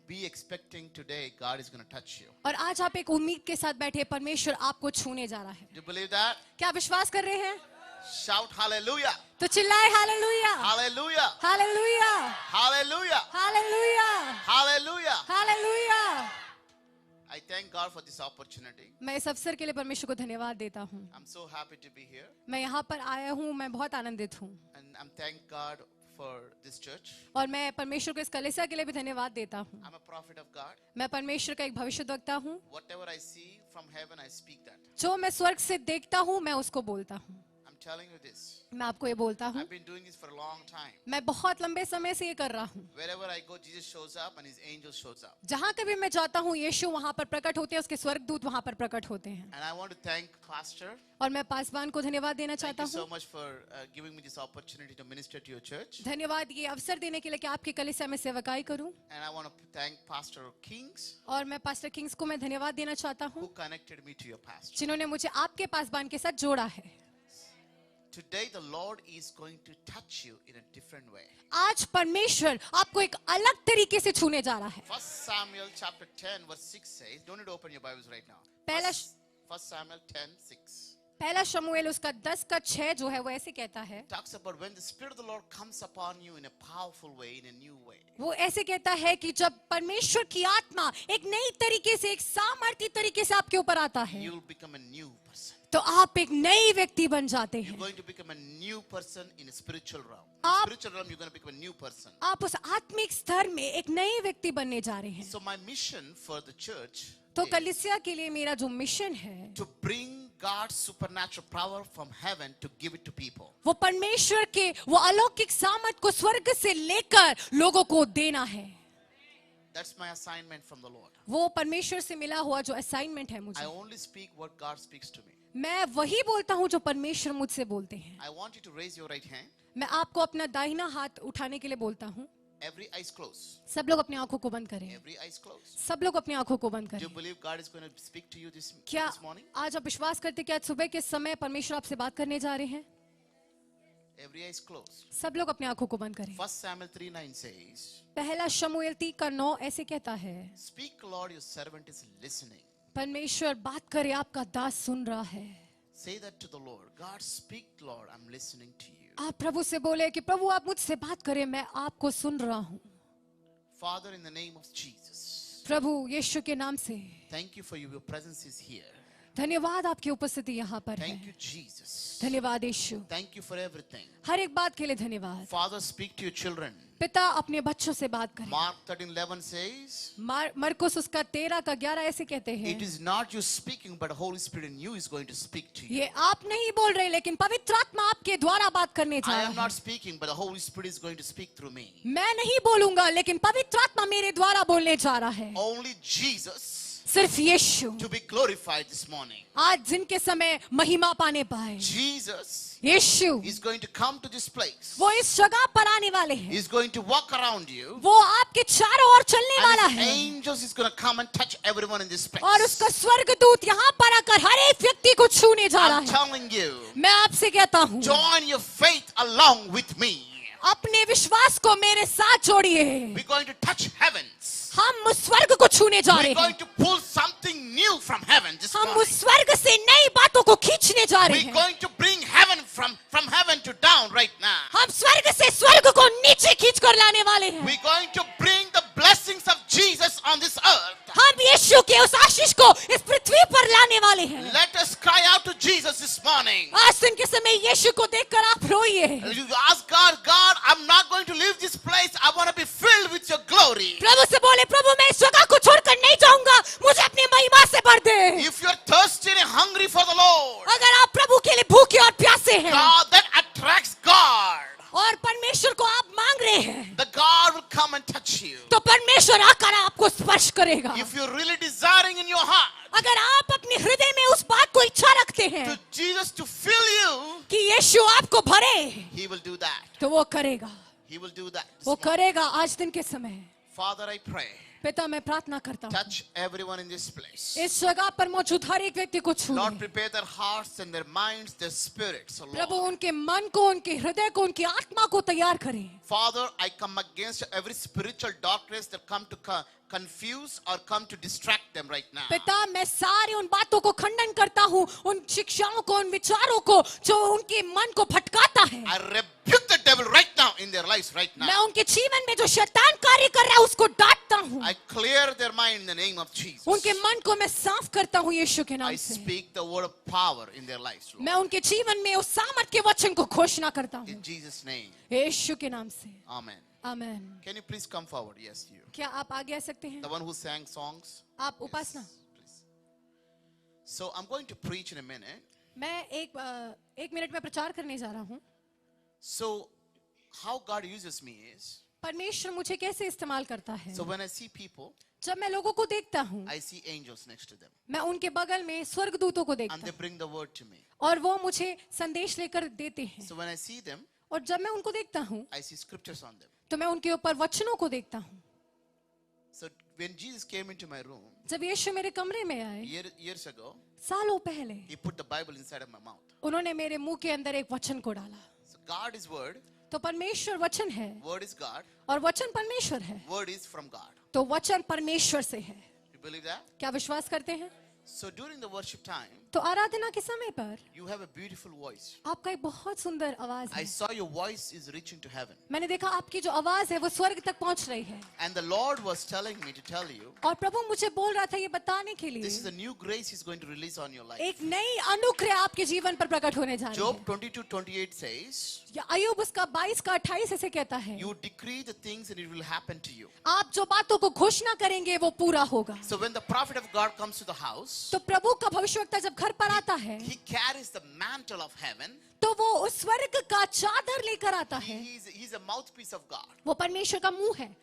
Be expecting today God is going to touch you. और आज आप एक उम्मीद के साथ बैठे, परमेश्वर आपको छूने जा रहा है। Do you believe that? क्या आप विश्वास कर रहे हैं? Shout hallelujah. तो चिल्लाए hallelujah, Hallelujah. Hallelujah, Hallelujah. Hallelujah, Hallelujah. Hallelujah. I thank God for this opportunity. मैं इस अवसर के लिए परमेश्वर को धन्यवाद देता हूँ। I'm so happy to be here मैं यहाँ पर आया हूँ, मैं बहुत आनंदित हूँ and I'm thank God for this church. और मैं परमेश्वर को इस कलीसिया के लिए भी धन्यवाद देता हूँ। I'm a prophet of God. मैं परमेश्वर का एक भविष्यद्वक्ता हूँ। Whatever I see from heaven, I speak that. जो मैं स्वर्ग से देखता हूँ, मैं उसको बोलता हूँ। I'm telling you this. मैं आपको ये बोलता हूँ, I've been doing this for a long time. मैं बहुत लंबे समय से ये कर रहा हूँ। Wherever I go, Jesus shows up and his angel shows up. जहाँ कभी मैं जाता हूँ, यीशु वहाँ पर प्रकट होते हैं, उसके स्वर्गदूत वहाँ पर प्रकट होते हैं। And I want to thank Pastor. और मैं पासवान को धन्यवाद देना Thank चाहता you so हूँ। much for giving me this opportunity to minister to your church. धन्यवाद ये अवसर देने के लिए कि आपकी कलीसिया में सेवकाई करूं। And I want to thank Pastor Kings और मैं पास्टर किंग्स को मैं धन्यवाद देना चाहता who हूं, connected me to your pastor. जिन्होंने मुझे आपके पासवान के साथ जोड़ा है। Today the Lord is going to touch you in a different way. आज परमेश्वर आपको एक अलग तरीके से छूने जा रहा है। 1 Samuel chapter 10 verse 6 says, don't need to open your Bibles right now. पहला 1 Samuel 10:6 पहला शमूएल उसका 10 का 6 जो है वो ऐसे कहता है, talks about when the Spirit of the Lord comes upon you in a powerful way, in a new way. वो ऐसे कहता है कि जब परमेश्वर की आत्मा एक नई तरीके से, एक सामर्थ्य तरीके से आपके ऊपर आता है, You will become a new person. तो आप एक नई व्यक्ति बन जाते You're हैं। going to become a new person in a spiritual realm. In आप- spiritual realm, you're going to become a new person. आप उस आत्मिक स्तर में एक नए व्यक्ति बनने जा रहे हैं। So my mission for the church तो is कलीसिया के लिए मेरा जो मिशन है, to bring God's supernatural power from heaven to give it to people. वो परमेश्वर के वो अलौकिक सामर्थ को स्वर्ग से लेकर लोगों को देना है। That's my assignment from the Lord. वो परमेश्वर से मिला हुआ जो असाइनमेंट है I मुझे, only speak what God speaks to me. मैं वही बोलता हूँ जो परमेश्वर मुझसे बोलते हैं। I want you to raise your right hand. मैं आपको अपना दाहिना हाथ उठाने के लिए बोलता हूँ। Every eyes closed. सब लोग अपनी आंखों को बंद करें। Every eyes closed. सब लोग अपनी आंखों को बंद Do you करें। believe God is going to speak to you this क्या morning? आज आप विश्वास करते कि आज सुबह के समय परमेश्वर आपसे बात करने जा रहे हैं? Every eyes closed. सब लोग अपनी आंखों को बंद करें। 1 Samuel 3:9 says, पहला शमूएल 3 का 9 ऐसे कहता है, Speak, Lord, your servant is listening. परमेश्वर बात करे, आपका दास सुन रहा है। Say that to the Lord. God, speak, Lord, I'm listening to you. आप प्रभु से बोले कि प्रभु आप मुझसे बात करें, मैं आपको सुन रहा हूँ। Father, in the name of Jesus, प्रभु यीशु के नाम से thank you for your presence is here. धन्यवाद, आपकी उपस्थिति यहाँ पर है। Thank you, Jesus. धन्यवाद यीशु, Thank you for everything. हर एक बात के लिए धन्यवाद। Father, speak to your children. पिता अपने बच्चों से बात करें। Mark 13:11 says, मरकुस उसका 13 का 11 ऐसे कहते हैं, It is not you speaking, but the Holy Spirit in you is going to speak to you. ये आप नहीं बोल रहे, लेकिन पवित्र आत्मा आपके द्वारा बात करने जा I रहा am है। not speaking, but the Holy Spirit is going to speak through me. मैं नहीं बोलूंगा, लेकिन पवित्र आत्मा मेरे द्वारा बोलने जा रहा है। Only Jesus सिर्फ यीशु to be glorified this morning. आज दिन के समय महिमा पाने पाए। Jesus Yeshu is going to come to this place. वो इस जगह पर आने वाले हैं। He is going to walk around you. वो आपके चारों ओर चलने वाला And his है angels is going to come and touch everyone in this place. और उसका स्वर्गदूत यहाँ पर आकर हर एक व्यक्ति को छूने जा रहा I'm है। telling you, मैं आपसे कहता हूँ, join your faith along with me. अपने विश्वास को मेरे साथ जोड़िए। We're going to touch heavens. हम उस स्वर्ग को छूने जा रहे We're going हैं। to pull something new from heaven this हम morning. उस स्वर्ग से नई बातों को खींचने जा रहे We're हैं। going to bring heaven from heaven to down right now. हम स्वर्ग से स्वर्ग को नीचे खींच कर लाने वाले हैं। We're going to bring the blessings of Jesus on this earth. हम यीशु के उस आशीष को इस पृथ्वी पर लाने वाले हैं। Let us cry out to Jesus this morning. आज दिन के समय यीशु को देखकर आप रोइए। You ask God, God, I'm not going to leave this place. I want to be filled with your glory. प्रभु से बोले, प्रभु मैं इस जगह को छोड़कर नहीं जाऊंगा, मुझे अपनी महिमा से भर दे। If you're thirsty and hungry for the Lord, अगर आप प्रभु के लिए भूखे और प्यासे हैं God, that attracts God. और परमेश्वर को आप मांग रहे हैं, The God will come and touch you. तो परमेश्वर आकर आपको स्पर्श करेगा। If you're really desiring in your heart अगर आप अपने हृदय में उस बात को इच्छा रखते हैं to Jesus to fill you, कि यीशु आपको भरे, He will do that. तो वो करेगा, He will do that. वो करेगा आज दिन के समय। Father, I pray पिता मैं प्रार्थना करता हूँ Touch everyone in this place. इस जगह पर मौजूद हर एक व्यक्ति को छू Lord, ले। prepare their hearts and their minds, their spirits, oh Prabhu Lord. उनके मन को, उनके हृदय को, उनकी आत्मा को तैयार करें। Father, I come against every spiritual darkness that come to confuse or come to distract them right now. पिता मैं सारी उन बातों को खंडन करता हूँ, उन शिक्षाओं को, उन विचारों को जो उनके मन को भटकाता है। I rebuke the devil right now in their lives right मैं now. उनके जीवन में जो शैतान कार्य कर रहा है उसको डांटता हूँ। I clear their mind in the name of Jesus. उनके मन को मैं साफ करता हूँ यीशु के I नाम से। speak the word of power in their lives, Lord. मैं उनके जीवन में उस सामर्थ के वचन को घोषणा करता हूँ In Jesus' name. यीशु के नाम से। Amen. Amen. Can you please come forward? Yes, you. क्या आप आगे आ सकते हैं? The one who sang songs. आप उपासना। Please. So I'm going to preach in a minute. मैं एक मिनट में प्रचार करने जा रहा हूँ। So how God uses me is, परमेश्वर मुझे कैसे इस्तेमाल करता है? so when I see people, जब मैं लोगों को देखता हूँ, I see angels next to them. मैं उनके बगल में स्वर्गदूतों को देखता And they हूँ bring the word to me. और वो मुझे संदेश लेकर देते हैं। So when I see them, और जब मैं उनको देखता हूँ I see scriptures on them. तो मैं उनके ऊपर वचनों को देखता हूँ। So when Jesus came into my room जब यीशु मेरे कमरे में आए years ago, सालों पहले, he put the Bible inside of my mouth. उन्होंने मेरे मुंह के अंदर एक वचन को डाला। So God is word, तो परमेश्वर वचन है word is God, और वचन परमेश्वर है, word is from God. तो वचन परमेश्वर से है। You believe that? क्या विश्वास करते हैं? So during the worship time, तो आराधना के समय पर you have a beautiful voice. आपका एक बहुत सुंदर आवाज I है। saw your voice is reaching to heaven. मैंने देखा आपकी जो आवाज है वो स्वर्ग तक पहुंच रही है। And the Lord was telling me to tell you, और प्रभु मुझे बोल रहा था ये बताने के this is लिए a new grace He's going to release on your life. एक नई अनुग्रह आपके जीवन पर प्रकट होने जा रही Job है। 22:28 says, या अय्यूब उसका 22 का 28 ऐसे कहता है, you decree the things and it will happen to you. आप जो बातों को घोषणा करेंगे वो पूरा होगा। So when the prophet of God comes to the house, तो प्रभु का भविष्यवक्ता जब घर पर आता है he carries the mantle of heaven. तो वो उस स्वर्ग का चादर लेकर आता है। He's a mouthpiece of God. वो परमेश्वर का मुंह है।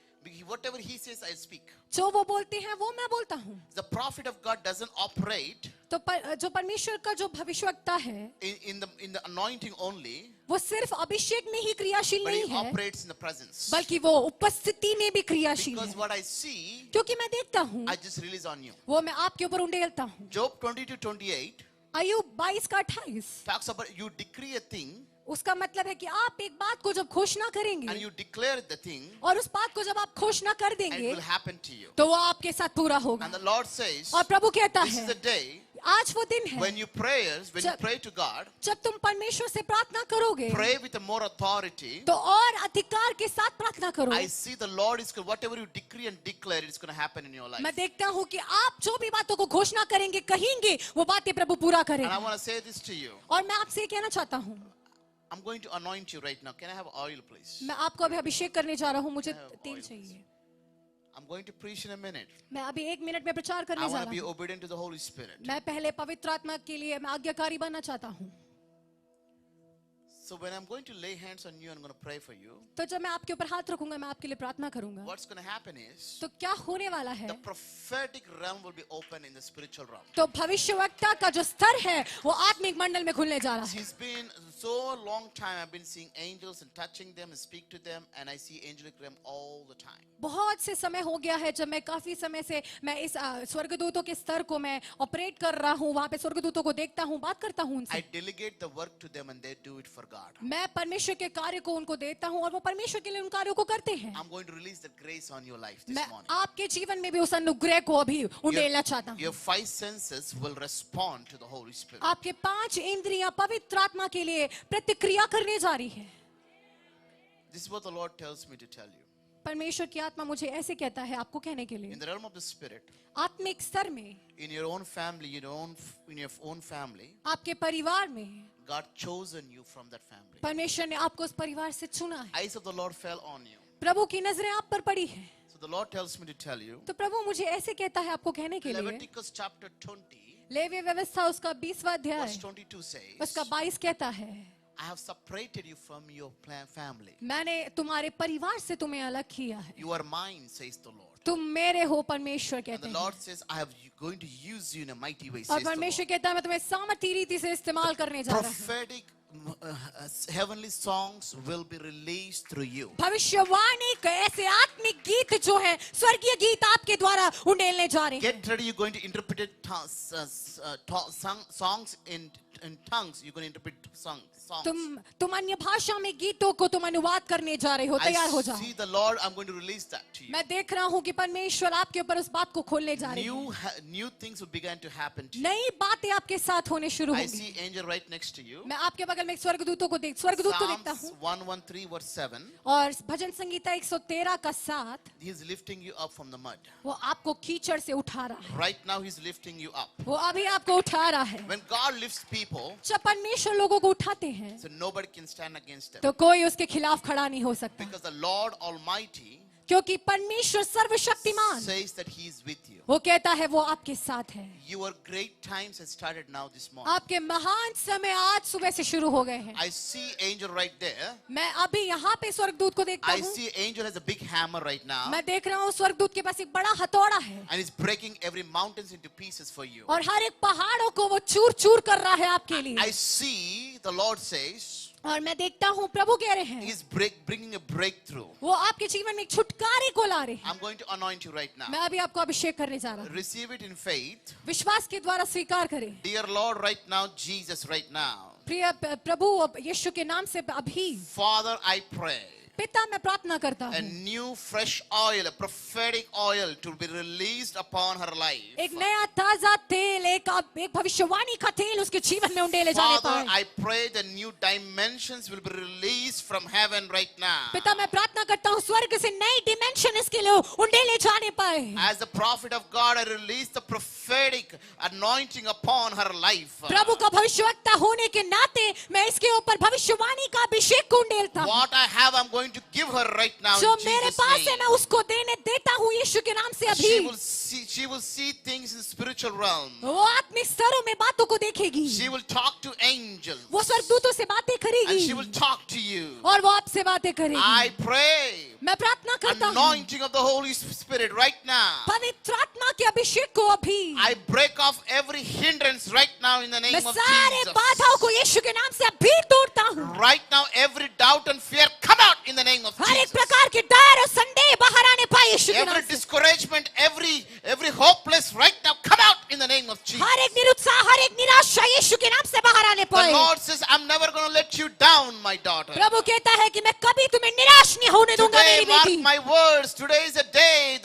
Whatever he says, I speak. जो वो बोलते हैं वो मैं बोलता हूँ। The prophet of God doesn't operate तो जो परमेश्वर का जो भविष्यवक्ता है in the anointing only, वो सिर्फ अभिषेक में ही क्रियाशील but नहीं he है, operates in the presence. बल्कि वो उपस्थिति में भी क्रियाशील Because है। what I see, क्योंकि मैं देखता हूँ I just release on you. वो मैं आपके ऊपर उंडेलता हूँ। Job 22:28 अय्यूब 22 का 28 talks about you decree a thing उसका मतलब है कि आप एक बात को जब घोषणा and करेंगे you declare the thing और उस बात को जब आप घोषणा कर and it देंगे will happen to you. तो वो आपके साथ पूरा होगा। And the Lord says, और प्रभु कहता this is है the day आज वो दिन है when you pray to God, जब तुम परमेश्वर से प्रार्थना करोगे pray with a more authority. तो और अधिकार के साथ प्रार्थना करो। I see the Lord is whatever you decree and declare, it's going to happen in your life. मैं देखता हूँ कि आप जो भी बातों को घोषणा करेंगे कहेंगे वो बातें प्रभु पूरा And I करेंगे। want to say this to you. और मैं आपसे ये कहना चाहता हूँ, I'm going to anoint you right now. Can I have oil, please? मैं आपको अभी अभिषेक करने जा रहा हूँ, मुझे तेल चाहिए। I'm going to preach in a minute. मैं अभी 1 मिनट में प्रचार I करने जा want to रहा be हूँ। obedient to the Holy Spirit. मैं पहले पवित्र आत्मा के लिए मैं आज्ञाकारी बनना चाहता हूँ। So when I'm going to lay hands on you, I'm going to pray for you. तो जब मैं आपके ऊपर हाथ रखूंगा मैं आपके लिए प्रार्थना करूंगा। What's going to happen is तो क्या होने वाला है? the prophetic realm will be open in the spiritual realm. तो भविष्यवक्ता का जो स्तर है वो आत्मिक मंडल में खुलने जा रहा है। It's been so long time I've been seeing angels and touching them and speak to them, and I see angelic realm all the time. बहुत से समय हो गया है जब मैं काफी समय से मैं इस स्वर्गदूतों के स्तर को मैं ऑपरेट कर रहा हूँ, वहां पे स्वर्गदूतों को देखता हूँ, बात करता हूँ I उनसे। delegate the work to them and they do it for God. मैं परमेश्वर के कार्य को उनको देता हूँ और वो परमेश्वर के लिए उन कार्यों को करते हैं। I'm going to release the grace on your life this मैं morning. आपके जीवन में भी उस अनुग्रह को अभी उंडेलना चाहता Your हूँ। 5 senses will respond to the Holy Spirit. आपके 5 इंद्रियां पवित्र आत्मा के लिए प्रतिक्रिया करने जा रही है। This is what the Lord tells me to tell you. परमेश्वर की आत्मा मुझे ऐसे कहता है आपको कहने के लिए, In the realm of the Spirit, आत्मिक स्तर में, in your own family, in your own family, आपके परिवार में God chosen you from that family. परमेश्वर ने आपको उस परिवार से चुना है। Eyes of the Lord fell on you. प्रभु की नजरें आप पर पड़ी हैं। So the Lord tells me to tell you. तो प्रभु मुझे ऐसे कहता है आपको कहने के लिए, Leviticus chapter 20, लेवी व्यवस्था उसका 20वां verse अध्याय 22 says, उसका 22 कहता है, I have separated you from your family. मैंने तुम्हारे परिवार से तुम्हें अलग किया है। You are mine, says the Lord. तुम मेरे हो, परमेश्वर And कहते the हैं। Lord says, I have going to use you in a mighty way, और says the परमेश्वर Lord. कहता है मैं तुम्हें सामर्थी रीति से इस्तेमाल करने जा रहा हूँ। Prophetic heavenly songs will be released through you. भविष्यवाणी के ऐसे आत्मिक गीत जो है स्वर्गीय गीत आपके द्वारा उंडेलने जा रहे हैं. Get ready, you're going to interpret songs in tongues. You're going to interpret songs. तुम अन्य भाषा में गीतों को तुम अनुवाद करने जा रहे हो. तैयार हो I जाओ. see the Lord, I'm going to release that to you. मैं देख रहा हूँ कि परमेश्वर आपके ऊपर उस बात को खोलने जा रहे हैं. New things will begin to happen to you. नई बातें आपके साथ होने शुरू I होंगी. see angel right next to you. मैं आपके बगल में एक स्वर्गदूत को देखता Psalms हूँ. 113 verse 7. और भजन संगीता 113 का 7 He's lifting you up from the mud. वो आपको कीचड़ से उठा रहा है. Right now he's lifting you up. वो अभी आपको उठा रहा है. When God lifts people, जब परमेश्वर लोगों को उठाते हैं so nobody can stand against them. तो कोई उसके खिलाफ खड़ा नहीं हो सकता. Because the Lord Almighty क्योंकि परमेश्वर सर्वशक्तिमान says that he is with you. वो कहता है वो आपके साथ है. Your great times has started now this morning. आपके महान समय आज सुबह से शुरू हो गए हैं. I see angel right there. मैं अभी यहाँ पे स्वर्गदूत को देखता I हूँ. see angel has a big hammer right now. मैं देख रहा हूँ स्वर्गदूत के पास एक बड़ा हथौड़ा है. And he's breaking every mountains into pieces for you. और हर एक पहाड़ों को वो चूर चूर कर रहा है आपके लिए. I see the Lord says और मैं देखता हूँ प्रभु कह रहे हैं he's bringing a breakthrough. वो आपके जीवन में एक छुटकारे को ला रहे हैं. I'm going to anoint you right now. मैं अभी आपको अभिषेक करने जा रहा हूँ. Receive it in faith. विश्वास के द्वारा स्वीकार करें. Dear Lord, right now, Jesus, right now. प्रिय प्रभु यीशु के नाम से अभी Father, I pray. पिता मैं प्रार्थना करता A हूँ new fresh oil, a prophetic oil to be released upon her life. एक नया ताजा तेल एक भविष्यवाणी का तेल उसके जीवन में उंडेले जाने Father, पाए. I pray the new dimensions will be released from heaven right now. पिता मैं प्रार्थना करता हूँ स्वर्ग से नई डिमेंशन इसके लिए उंडेले जाने पाए. As the prophet of God, I release the prophetic anointing upon her life. प्रभु का भविष्यवक्ता होने के नाते मैं इसके ऊपर भविष्यवाणी का अभिषेक को उंडेलता हूँ. What I have, I'm going to give her right now जो in मेरे Jesus' पास है name. मैं उसको देता हूँ यीशु के नाम से She अभी. will see things in the spiritual realm. वो आत्मिक स्तरों में बातों को देखेगी. She will talk to angels. वो स्वर्गदूतों से बातें And करेगी she will talk to you. और वो आपसे बातें करेगी. I pray मैं प्रार्थना करता हूँ anointing of the Holy Spirit right now. पवित्र आत्मा के अभिषेक को अभी. I break off every hindrance right now in the name मैं of सारे Jesus. बाधाओं को यीशु के नाम से अभी तोड़ता हूँ. Right now, every doubt and fear come out in the name of हर एक Jesus. प्रकार के डर और संदेह बाहर आने पाए यीशु के Every नाम से. discouragement, every hopeless right now come out in the name of Jesus. हर एक निरुत्साह हर एक निराशा यीशु के नाम से बाहर आने The पाए. Lord says, I'm never going to let you down, my daughter. प्रभु कहता है कि मैं कभी तुम्हें निराश नहीं होने दूंगा Today, मेरी mark बेटी. my words. Today is the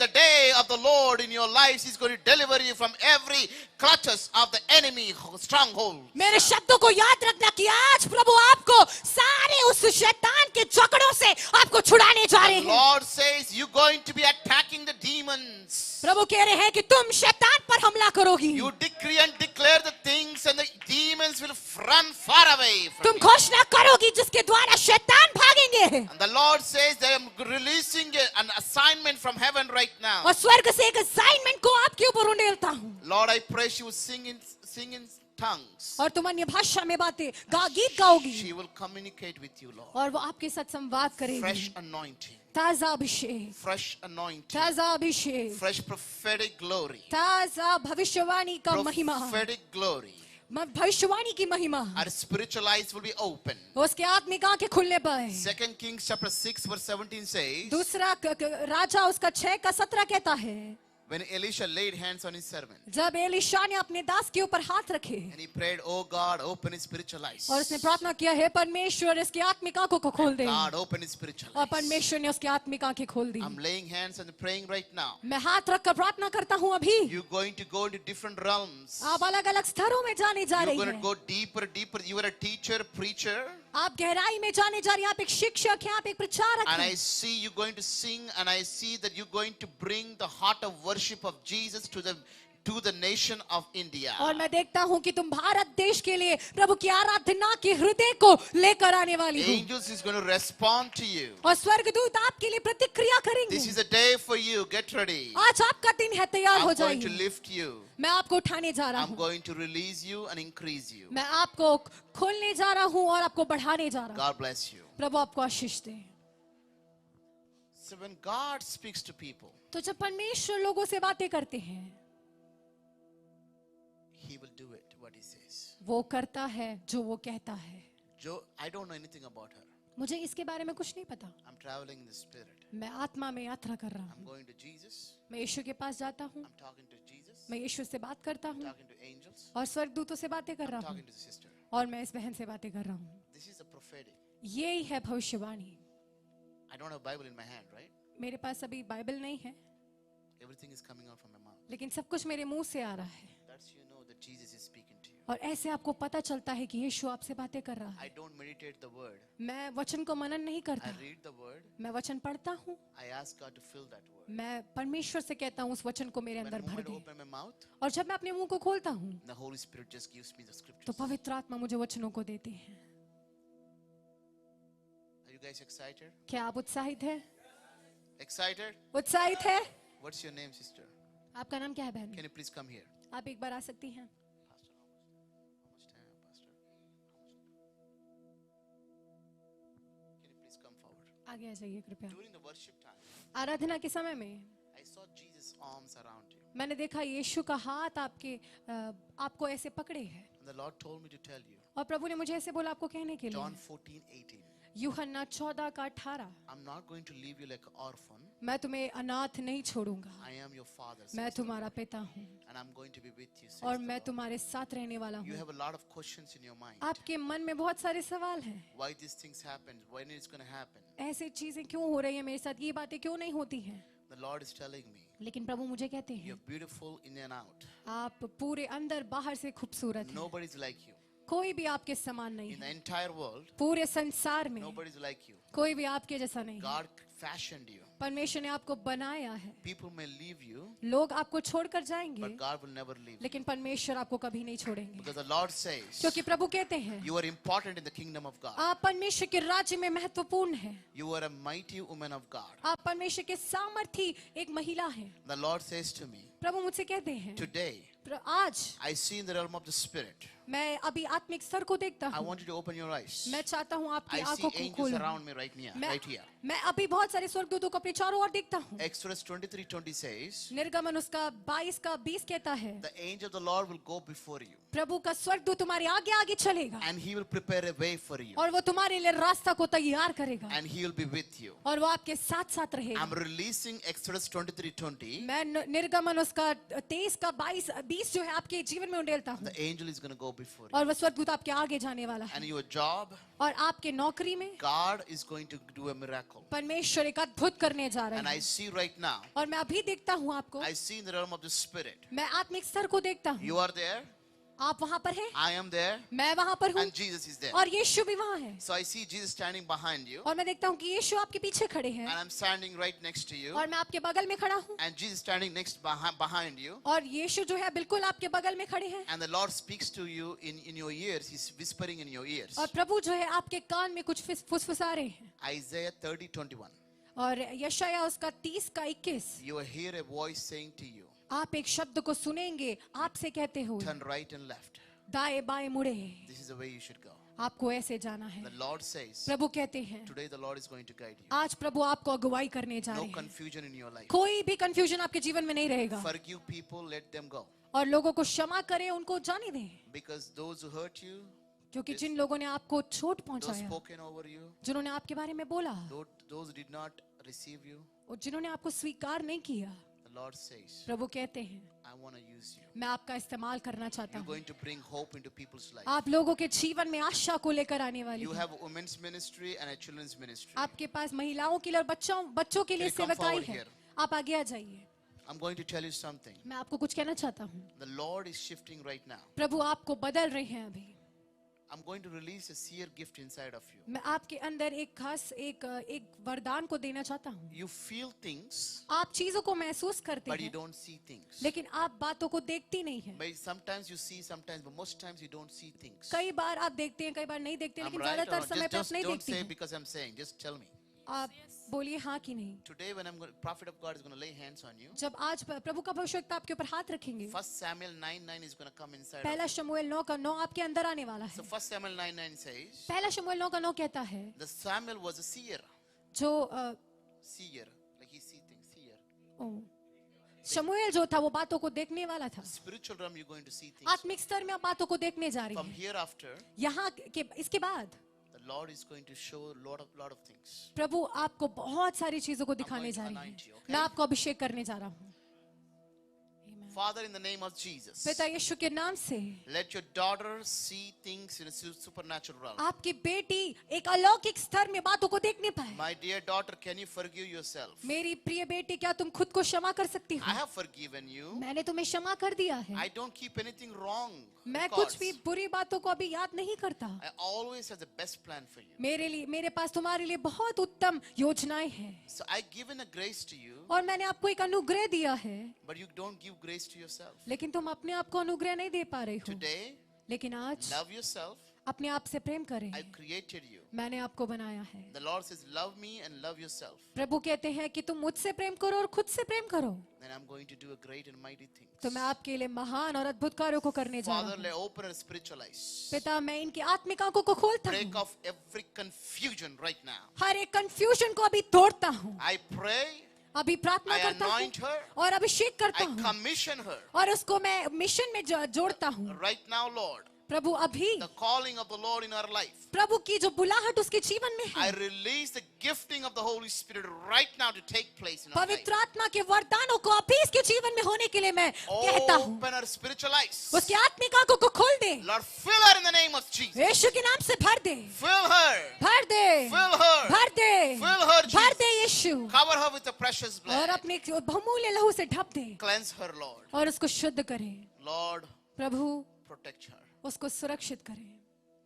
day of the Lord in your lives. He's going to deliver you from every clutches of the enemy stronghold. मेरे शब्दों को याद रखना कि आज प्रभु आपको सारे उस शैतान के जकड़ों से आपको छुड़ाने जा रहे The हैं. Lord says you're going to be attacking the demons. प्रभु कह रहे हैं कि तुम शैतान पर हमला करोगी. You decree and declare the things and the demons will run far away from तुम you. घोषणा करोगी जिसके द्वारा शैतान भागेंगे. And the Lord says that I'm releasing an assignment from heaven right now. और स्वर्ग से एक असाइनमेंट को आपके ऊपर उंडेलता हूँ. Lord, I pray she will sing in tongues. और तुम अन्य भाषा में बातें गीत गाओगी. She will communicate with you, Lord. और वो आपके साथ संवाद करेगी. Fresh anointing, ताजा अभिषेक. fresh anointing, ताजा अभिषेक. fresh prophetic glory, ताजा भविष्यवाणी का महिमा. prophetic glory. भविष्यवाणी की महिमा. Our spiritual eyes will be open. उसके आत्मिक आंखें खुलने पाए. 2 Kings chapter 6 verse 17 says, दूसरा राजा उसका 6 का 17 कहता है when Elisha laid hands on his servant जब एलीशा ने अपने दास के ऊपर हाथ रखे and he prayed, oh God, open his spiritual eyes. और उसने प्रार्थना किया है परमेश्वर इसकी आत्मिक आंखों को खोल दे. God, open his spiritual और eyes. परमेश्वर ने उसकी आत्मिक आंखें खोल दी. I'm laying hands and praying right now. मैं हाथ रखकर प्रार्थना करता हूँ अभी. You're going to go into different realms. आप अलग अलग स्तरों में जाने जा You're रही going to हैं. go deeper, deeper. You are a teacher, preacher. आप गहराई में जाने जा रही हैं. आप एक शिक्षक हैं. आप एक प्रचारक And हैं. I see you going to sing, and I see that you're going to bring the heart of worship of Jesus to the nation of India. और मैं देखता हूँ कि तुम भारत देश के लिए प्रभु की आराधना के हृदय को लेकर आने वाली हो. Angels is going to respond to you. और स्वर्गदूत आपके लिए प्रतिक्रिया करेंगे. This is a day for you. Get ready. आज आपका दिन है. तैयार हो I'm going to जाइए. lift you. मैं आपको उठाने जा रहा I'm हूँ. going to release you and increase you. मैं आपको खोलने जा रहा हूँ और आपको बढ़ाने जा रहा हूँ. God bless you. प्रभु आपको आशीष दे. So when God speaks to people, तो जब परमेश्वर लोगों से बातें करते हैं He will do it, what He says. वो करता है जो वो कहता है. I don't know anything about her. मुझे इसके बारे में कुछ नहीं पता। I'm traveling in the spirit. मैं आत्मा में यात्रा कर रहा I'm हूँ। going to Jesus. मैं यीशु के पास जाता हूँ, I'm talking to Jesus. मैं यीशु से बात करता हूँ Talking to angels. और स्वर्गदूतों से बातें कर I'm रहा हूँ talking to the sister. और मैं इस बहन से बातें कर रहा हूँ। This is a prophetic. यही है भविष्यवाणी। I don't have Bible in my hand, right? मेरे पास अभी बाइबल नहीं है, Everything is coming out from my mouth. लेकिन सब कुछ मेरे मुंह से आ रहा है That's you know that Jesus is speaking to you. और ऐसे आपको पता चलता है कि यीशु आपसे बातें कर रहा है। I don't meditate the word. मैं वचन को मनन नहीं I करता, read the word. मैं वचन पढ़ता हूँ, I ask God to fill that word. मैं परमेश्वर से कहता हूँ उस वचन को मेरे When अंदर the भर moment I they. open my mouth, और जब मैं अपने मुंह को खोलता हूँ the Holy Spirit just gives me the तो scriptures. पवित्र आत्मा मुझे वचनों को देते हैं। Are you guys excited? क्या आप उत्साहित है? Excited? उत्साहित है? What's your name, sister? आपका नाम क्या है बहन? Can you please come here? आप एक बार आ सकती हैं? Pastor, how much time, Pastor? Can you please come forward? आगे आ जाइए कृपया। During the worship time, आराधना के समय में I saw Jesus' arms around you. मैंने देखा यीशु का हाथ आपको ऐसे पकड़े है And the Lord told me to tell you, और प्रभु ने मुझे ऐसे बोला आपको कहने के John लिए। 14:18. यूहन्ना 14 का 18, I'm not going to leave you like an orphan. मैं तुम्हें अनाथ नहीं छोड़ूंगा, I am your father. मैं says the तुम्हारा पिता हूँ Lord, and I'm going to be with you. says और the मैं Lord. तुम्हारे साथ रहने वाला You हूँ। have a lot of questions in your mind. आपके मन में बहुत सारे सवाल हैं, Why these things happen? When it's going to happen? ऐसे चीजें क्यों हो रही है मेरे साथ, ये बातें क्यों नहीं होती हैं? The Lord is telling me, लेकिन प्रभु मुझे कहते हैं you're beautiful in and out. आप पूरे अंदर बाहर से खूबसूरत हैं, Nobody's like you. कोई भी आपके समान नहीं In the है। entire world, पूरे संसार में nobody's like you. कोई भी आपके जैसा नहीं है। God fashioned you. परमेश्वर ने आपको बनाया है। People may leave you, लोग आपको छोड़कर जाएंगे, but God will never leave you. लेकिन परमेश्वर आपको कभी नहीं छोड़ेंगे, Because the Lord says, क्योंकि प्रभु कहते हैं you are important in the kingdom of God. आप परमेश्वर के राज्य में महत्वपूर्ण हैं। You are a mighty woman of God. आप परमेश्वर के सामर्थी एक महिला हैं। The Lord says to me, प्रभु मुझसे कहते हैं today, आज I see in the realm of the Spirit. मैं अभी आत्मिक स्तर को देखता I हूँ। want you to open your eyes. मैं चाहता हूँ आपकी I see आंखों को angels खोलो। around me right here. मैं अभी बहुत सारे स्वर्गदूतों को अपने चारों ओर देखता हूँ। Exodus 23:20 says, निर्गमन उसका 22 का 20 कहता है, the angel of the Lord will go before you, प्रभु का स्वर्गदूत तुम्हारे आगे आगे चलेगा and he will prepare a way for you, और वो तुम्हारे लिए रास्ता को तैयार करेगा and he will be with you. और वो आपके साथ साथ रहेगा। I'm releasing Exodus 23:20. मैं निर्गमन उसका 23 का 20 जो है आपके जीवन में उंडेलता हूँ The angel is going to go before you. और वो स्वर्गदूत आपके आगे जाने वाला है And your job, और आपके नौकरी में God is going to do a miracle. परमेश्वर एक अद्भुत करने जा रहे And I हैं। see right now, और मैं अभी देखता हूँ आपको, I see in the realm of the Spirit. मैं आत्मिक स्तर को देखता हूँ। You are there, आप वहाँ पर हैं, I am there, मैं वहाँ पर हूँ and Jesus is there. और यीशु भी वहाँ है। So I see Jesus standing behind you, और मैं देखता हूँ कि यीशु आपके पीछे खड़े हैं and I'm standing right next to you, और मैं आपके बगल में खड़ा हूँ and Jesus standing next behind you. और यीशु जो है बिल्कुल आपके बगल में खड़े हैं And the Lord speaks to you in your ears. He's whispering in your ears. और प्रभु जो है आपके कान में कुछ फुसफुसा रहे हैं। Isaiah 30:21. और यशाया उसका 30 का 21, You will hear a voice saying to you, आप एक शब्द को सुनेंगे आपसे कहते हो turn right and left. दाएं बाएं मुड़े, This is the way you should go. आपको ऐसे जाना है। The Lord says, प्रभु कहते हैं today the Lord is going to guide you. आज प्रभु आपको अगुवाई करने जा No रहे हैं। confusion in your life. कोई भी कंफ्यूजन आपके जीवन में नहीं रहेगा Forgive people, let them go. और लोगों को क्षमा करें, उनको जाने दें, Because those who hurt you, क्योंकि जिन लोगों ने आपको चोट those पहुंचाया, spoken over you, जिन्होंने आपके बारे में बोला those did not receive you, और जिन्होंने आपको स्वीकार नहीं किया, the Lord says, प्रभु कहते हैं I want to use you. मैं आपका इस्तेमाल करना चाहता You're हूँ। going to bring hope into people's life. आप लोगों के जीवन में आशा को लेकर आने वाली You हूँ। have a women's ministry and a children's ministry. आपके पास महिलाओं के लिए और बच्चों के लिए Can you come सेवकाई forward है। here? आप आगे आ जाइए। I'm going to tell you something. मैं आपको कुछ कहना चाहता हूँ। The Lord is shifting right now. प्रभु आपको बदल रहे हैं अभी। I'm going to release a seer gift inside of you. मैं आपके अंदर एक खास एक वरदान को देना चाहता हूँ। You feel things, आप चीजों को महसूस करते but you हैं, don't see things. लेकिन आप बातों को देखती नहीं है। But sometimes you see, sometimes, but most times you don't see things. कई बार आप देखते हैं, कई बार नहीं देखते, I'm लेकिन right ज्यादातर or समय पे आप just नहीं don't देखती say हैं। because I'm saying. Just tell me. आप बोलिए हाँ कि नहीं। Today, when prophet of God is going to lay hands on you, जब आज प्रभु का भविष्यवक्ता आपके ऊपर हाथ रखेंगे, 1 Samuel 9:9 is going to come inside. पहला Of you. शमूएल 9 का 9 आपके अंदर आने वाला So है। 1 Samuel 9:9 says, पहला शमूएल 9 का 9 कहता है, the Samuel was a seer. जो Seer, like he see things. Seer. शमूएल जो था वो बातों को देखने वाला था। Spiritual realm, you're going to see things. आत्मिक स्तर में आप बातों को देखने जा रही From हैं। hereafter, यहाँ के इसके बाद Lord is going to show a lot of things. प्रभु आपको बहुत सारी चीजों को दिखाने going to जा रहे anoint हैं. you, okay? मैं आपको अभिषेक करने जा रहा हूँ. Father, in the name of Jesus, पिता यीशु के नाम से let your daughter see things in a supernatural realm. आपकी बेटी एक अलौकिक स्तर में बातों को देखने पाए. My dear daughter, can you forgive yourself? मेरी प्रिय बेटी, क्या तुम खुद को क्षमा कर सकती I हो? have forgiven you. मैंने तुम्हें क्षमा कर दिया है. I don't keep anything wrong. मैं records. कुछ भी बुरी बातों को अभी याद नहीं करता. I always have the best plan for you. मेरे पास तुम्हारे लिए बहुत उत्तम योजनाएं हैं. So I given a grace to you, और मैंने आपको एक अनुग्रह दिया है, but you don't give grace to yourself. लेकिन तुम अपने आप को अनुग्रह नहीं दे पा रही हो. Today, लेकिन आज love yourself. अपने आप से प्रेम करें. I created you. मैंने आपको बनाया है. The Lord says, love me and love yourself. प्रभु कहते हैं कि तुम मुझसे प्रेम करो और खुद से प्रेम करो. Then I'm going to do a great and mighty thing. तो मैं आपके लिए महान और अद्भुत कार्यों को करने जा Father, रहा let हूँ. open and spiritualize. पिता, मैं इनकी आत्मिक आंखों को खोलता Break हूँ. off every confusion right now. हर एक कंफ्यूजन को अभी तोड़ता हूँ. I pray, अभी प्रार्थना I करता हूँ anoint her, और अभिषेक करता I हूँ commission her. और उसको मैं मिशन में जोड़ता हूँ. Right now, Lord, प्रभु, अभी the calling of the Lord in our life. प्रभु की जो बुलाहट उसके जीवन में I है, release the gifting of the Holy Spirit right now to take place in our life. पवित्र आत्मा के वरदानों को अभी इसके जीवन में होने के लिए मैं कहता हूँ. Open her spiritual eyes. उसकी आत्मिक आंखों को खोल दे. Lord, fill her in the name of Jesus. यीशु के नाम से भर दे. Fill her. भर दे. Fill her. भर दे. Fill her, भर Jesus. They Yeshu. Cover her with the precious और blood. अपने बहुमूल्य लहू से ढप दे Cleanse her, Lord. और उसको शुद्ध करे. Lord, प्रभु, protect her. उसको सुरक्षित करे.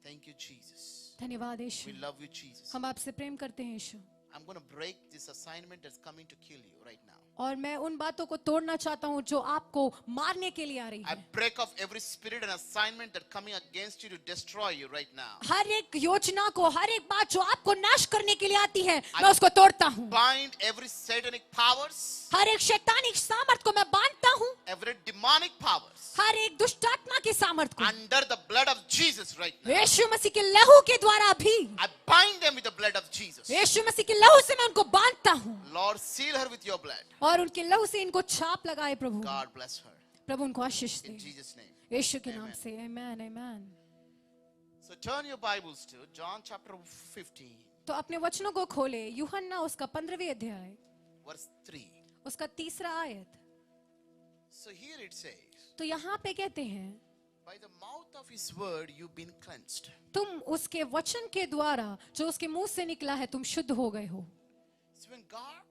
Thank you, Jesus. धन्यवाद यीशु. We love you, Jesus. हम आपसे प्रेम करते हैं यीशु. I'm going to break this assignment that's coming to kill you right now. और मैं उन बातों को तोड़ना चाहता हूँ जो आपको मारने के लिए आ रही I है. break off every spirit and assignment that's coming against you to destroy you right now. हर एक योजना को, हर एक बात जो आपको नाश करने के लिए आती है, मैं उसको तोड़ता हूँ. Bind every satanic powers, हर एक शैतानिक सामर्थ को मैं बांधता हूँ. every demonic powers हर एक दुष्ट आत्मा की सामर्थ को under the blood of Jesus right now. यीशु मसीह के लहू के द्वारा भी, I bind them with the blood of Jesus. यीशु मसीह के लहू से मैं उनको बांधता हूँ. Lord, seal her with your blood. और उनके लहू से इनको छाप लगाए प्रभु. God bless her. प्रभु उनको आशीष In दे Jesus' name. यीशु के नाम Amen. से. आमेन, आमेन. So turn your Bibles to John chapter 15, तो अपने वचनों को खोले यूहन्ना उसका 15वें अध्याय verse 3. उसका 3रा आयत. So here it says, तो यहाँ पे कहते हैं, by the mouth of his word you've been cleansed. तुम उसके वचन के द्वारा जो उसके मुंह से निकला है तुम शुद्ध हो गए हो. So when God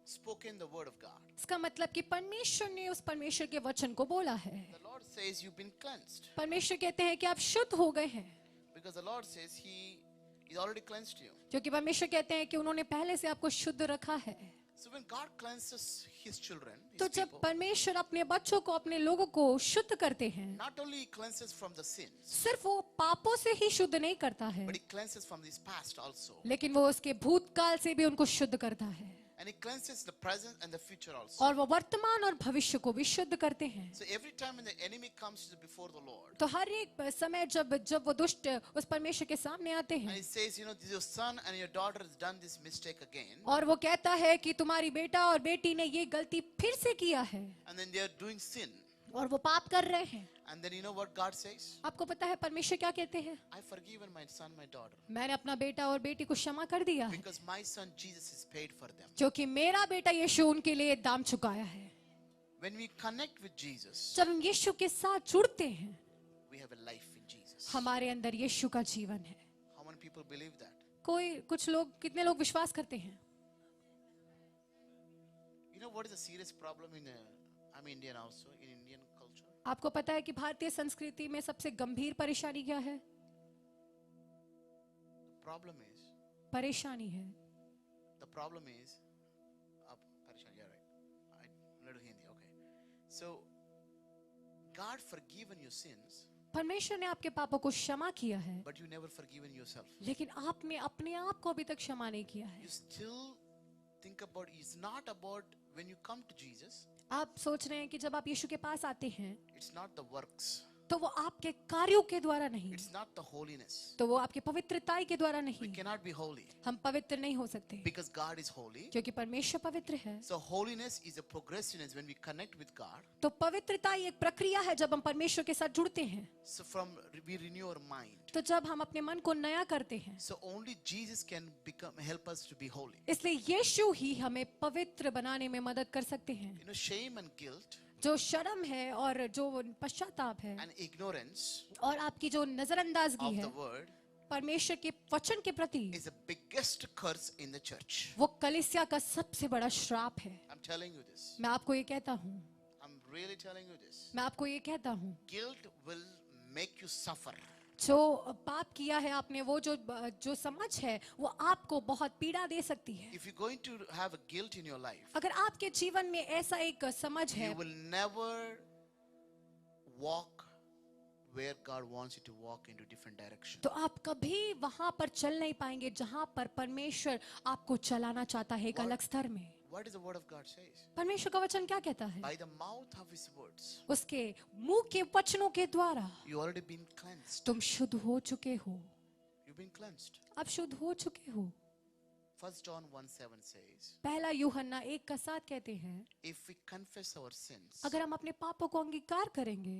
spoken the word of God, इसका मतलब कि परमेश्वर ने उस परमेश्वर के वचन को बोला है. the Lord says you've been cleansed. परमेश्वर कहते हैं कि आप शुद्ध हो गए हैं. Because the Lord says he already cleansed you. क्योंकि परमेश्वर कहते हैं कि उन्होंने पहले से आपको शुद्ध रखा है. So when God cleanses his children, तो his जब people, परमेश्वर अपने बच्चों को, अपने लोगों को शुद्ध करते हैं, not only he cleanses from the sins, सिर्फ वो पापों से ही शुद्ध नहीं करता है, but he cleanses from his past also. लेकिन वो उसके भूतकाल से भी उनको शुद्ध करता है. And he cleanses the present and the future also. और वो वर्तमान और भविष्य को भी शुद्ध करते हैं. So every time when the enemy comes before the Lord, तो हर एक समय जब वो दुष्ट उस परमेश्वर के सामने आते and हैं he says, your son and your daughter has done this mistake again, और वो कहता है कि तुम्हारी बेटा और बेटी ने ये गलती फिर से किया है and then they are doing sin. और वो पाप कर रहे हैं, And then you know what God says? आपको पता है परमेश्वर क्या कहते हैं? I forgiven my son, my daughter, मैंने अपना बेटा और बेटी को क्षमा कर दिया है, because my son Jesus is paid for them. क्योंकि मेरा बेटा यीशु उनके लिए दाम चुकाया है. When we connect with Jesus, जब हम यीशु के साथ जुड़ते हैं, we have a life in Jesus. हमारे अंदर यीशु का जीवन है. How many people believe that? कुछ लोग, कितने लोग विश्वास करते हैं? You know what is a serious problem in I'm Indian also, in Indian culture? आपको पता है कि भारतीय संस्कृति में सबसे गंभीर परेशानी क्या है? The problem is, परेशानी है. the problem is, yeah, right. I learned Hindi, okay. So, God forgiven your sins, परमेश्वर ने आपके पापों को क्षमा किया है, but you never forgiven yourself. लेकिन आपने अपने आप को अभी तक क्षमा नहीं किया है. You still think about, it's not about when you come to Jesus, आप सोच रहे हैं कि जब आप यीशु के पास आते हैं, it's not the works. तो वो आपके कार्यों के द्वारा नहीं, It's not the holiness. तो वो आपकी पवित्रताई के द्वारा We नहीं। cannot be holy हम पवित्र नहीं हो सकते because God is holy. क्योंकि परमेश्वर पवित्र है। So holiness is a progressiveness when we connect with God. तो पवित्रताई एक प्रक्रिया है जब हम परमेश्वर के साथ जुड़ते हैं। So from we renew our mind. तो जब हम अपने मन को नया करते हैं, So only Jesus can help us to be holy. इसलिए यीशु ही हमें पवित्र बनाने में मदद कर सकते हैं। You know, shame and guilt जो शर्म है और जो पश्चाताप है and ignorance और आपकी जो नजरअंदाजगी of है the word परमेश्वर के वचन के प्रति, is the biggest curse in the church. वो कलीसिया का सबसे बड़ा श्राप है। I'm telling you this. मैं आपको ये कहता हूँ, I'm really telling you this. मैं आपको ये कहता हूँ, Guilt will make you suffer. जो पाप किया है आपने, वो जो समझ है वो आपको बहुत पीड़ा दे सकती है। If you're going to have a guilt in your life, अगर आपके जीवन में ऐसा एक समझ है, you will never walk where God wants you to walk into different direction. तो आप कभी वहां पर चल नहीं पाएंगे जहां पर परमेश्वर आपको चलाना चाहता है एक अलग स्तर में। What does the word of God says? परमेश्वर का वचन क्या कहता है? By the mouth of his words, उसके मुंह के वचनों के द्वारा you already been cleansed. तुम शुद्ध हो चुके हो, You've been cleansed. आप शुद्ध हो चुके हो। 1 John 1:7 says, पहला यूहन्ना 1:7 कहते हैं, if we confess our sins, अगर हम अपने पापों को अंगीकार करेंगे,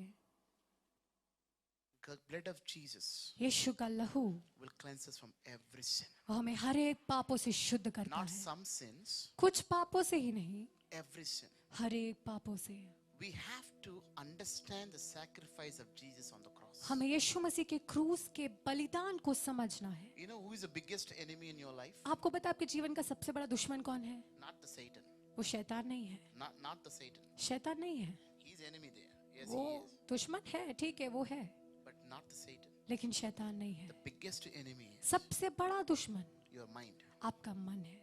the blood of Jesus यीशु का लहू will cleanse us from every sin. वो हमें हर एक पापों से शुद्ध करता Not है। some sins, कुछ पापों से ही नहीं, every sin. हर एक पापों से। We have to understand the sacrifice of Jesus on the cross. हमें यीशु मसीह के क्रूस के बलिदान को समझना है। You know who is the biggest enemy in your life? आपको पता है आपके जीवन का सबसे बड़ा दुश्मन कौन है? Not the Satan. वो शैतान नहीं है, Not the Satan. शैतान नहीं है। He's enemy there. Yes, वो he is. दुश्मन है, ठीक है, वो है, But not the Satan. लेकिन शैतान नहीं है। The biggest enemy is सबसे बड़ा दुश्मन your mind, आपका मन है,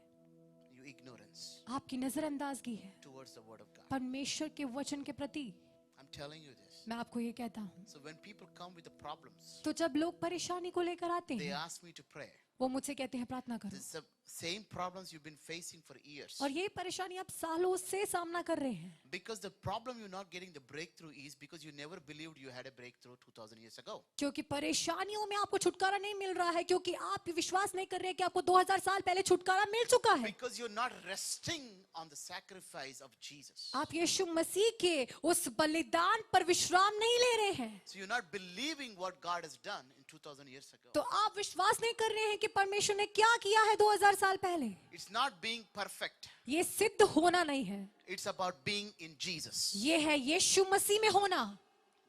your ignorance आपकी नजरअंदाजगी है towards the word of God. परमेश्वर के वचन के प्रति। I'm telling you this. मैं आपको ये कहता हूँ, So when people come with the problems, तो जब लोग परेशानी को लेकर आते they हैं, ask me to pray. वो मुझसे कहते हैं प्रार्थना करो। This is the same problems you've been facing for years. और ये परेशानी आप सालों से सामना कर रहे हैं, Because the problem you're not getting the breakthrough is because you never believed you had a breakthrough 2000 years ago. क्योंकि परेशानियों में आपको छुटकारा नहीं मिल रहा है क्योंकि आप विश्वास नहीं कर रहे हैं कि आपको 2000 साल पहले छुटकारा मिल चुका है। Because you're not resting on the sacrifice of Jesus. आप यीशु मसीह के उस बलिदान पर विश्राम नहीं ले रहे हैं, So you're not believing what God has done in 2000 years ago. तो आप विश्वास नहीं कर रहे हैं कि परमेश्वर ने क्या किया है 2000 साल पहले। It's not being perfect. ये सिद्ध होना नहीं है, It's about being in Jesus. ये है यीशु मसीह में होना।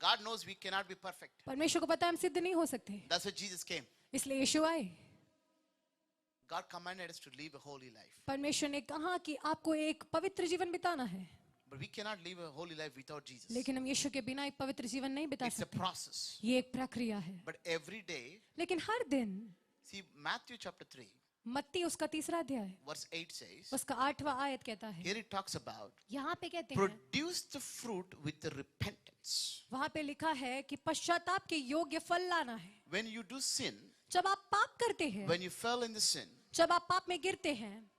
God knows we cannot be perfect. परमेश्वर को पता है हम सिद्ध नहीं हो सकते, That's why Jesus came. इसलिए यीशु आए। God commanded us to live a holy life. परमेश्वर ने कहा कि आपको एक पवित्र जीवन बिताना है, But we cannot live a holy life without Jesus. लेकिन हम यीशु के बिना एक पवित्र जीवन नहीं बिता It's a सकते। process. ये एक प्रक्रिया है, But every day, लेकिन हर दिन। see Matthew chapter 3, मत्ती उसका 3रा अध्याय verse 8 says, उसका 8वां आयत कहता है, here it talks about यहाँ पे कहते हैं, produce the fruit with the repentance. वहां पे लिखा है कि पश्चाताप के योग्य फल लाना है। When you do sin, जब आप पाप करते हैं, when you fell in the sin, जब आप पाप में गिरते हैं,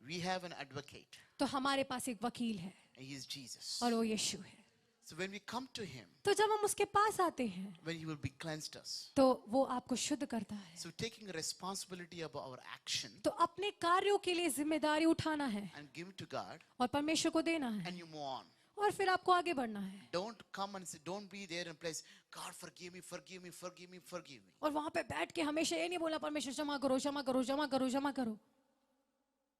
we have an advocate, तो हमारे पास एक वकील है and he is Jesus. और वो यीशु है। So when we come to him, तो जब हम उसके पास आते हैं, when he will be cleansed us, तो वो आपको शुद्ध करता है। so taking responsibility about our action तो अपने कार्यों के लिए जिम्मेदारी उठाना है and give it to God, और परमेश्वर को देना है, and you move on. और फिर आपको आगे बढ़ना है। Don't come and say, don't be there in place, God forgive me, forgive me, forgive me, forgive me. और वहां पे बैठ के हमेशा ये नहीं बोला परमेश्वर क्षमा करो क्षमा करो क्षमा करो क्षमा करो।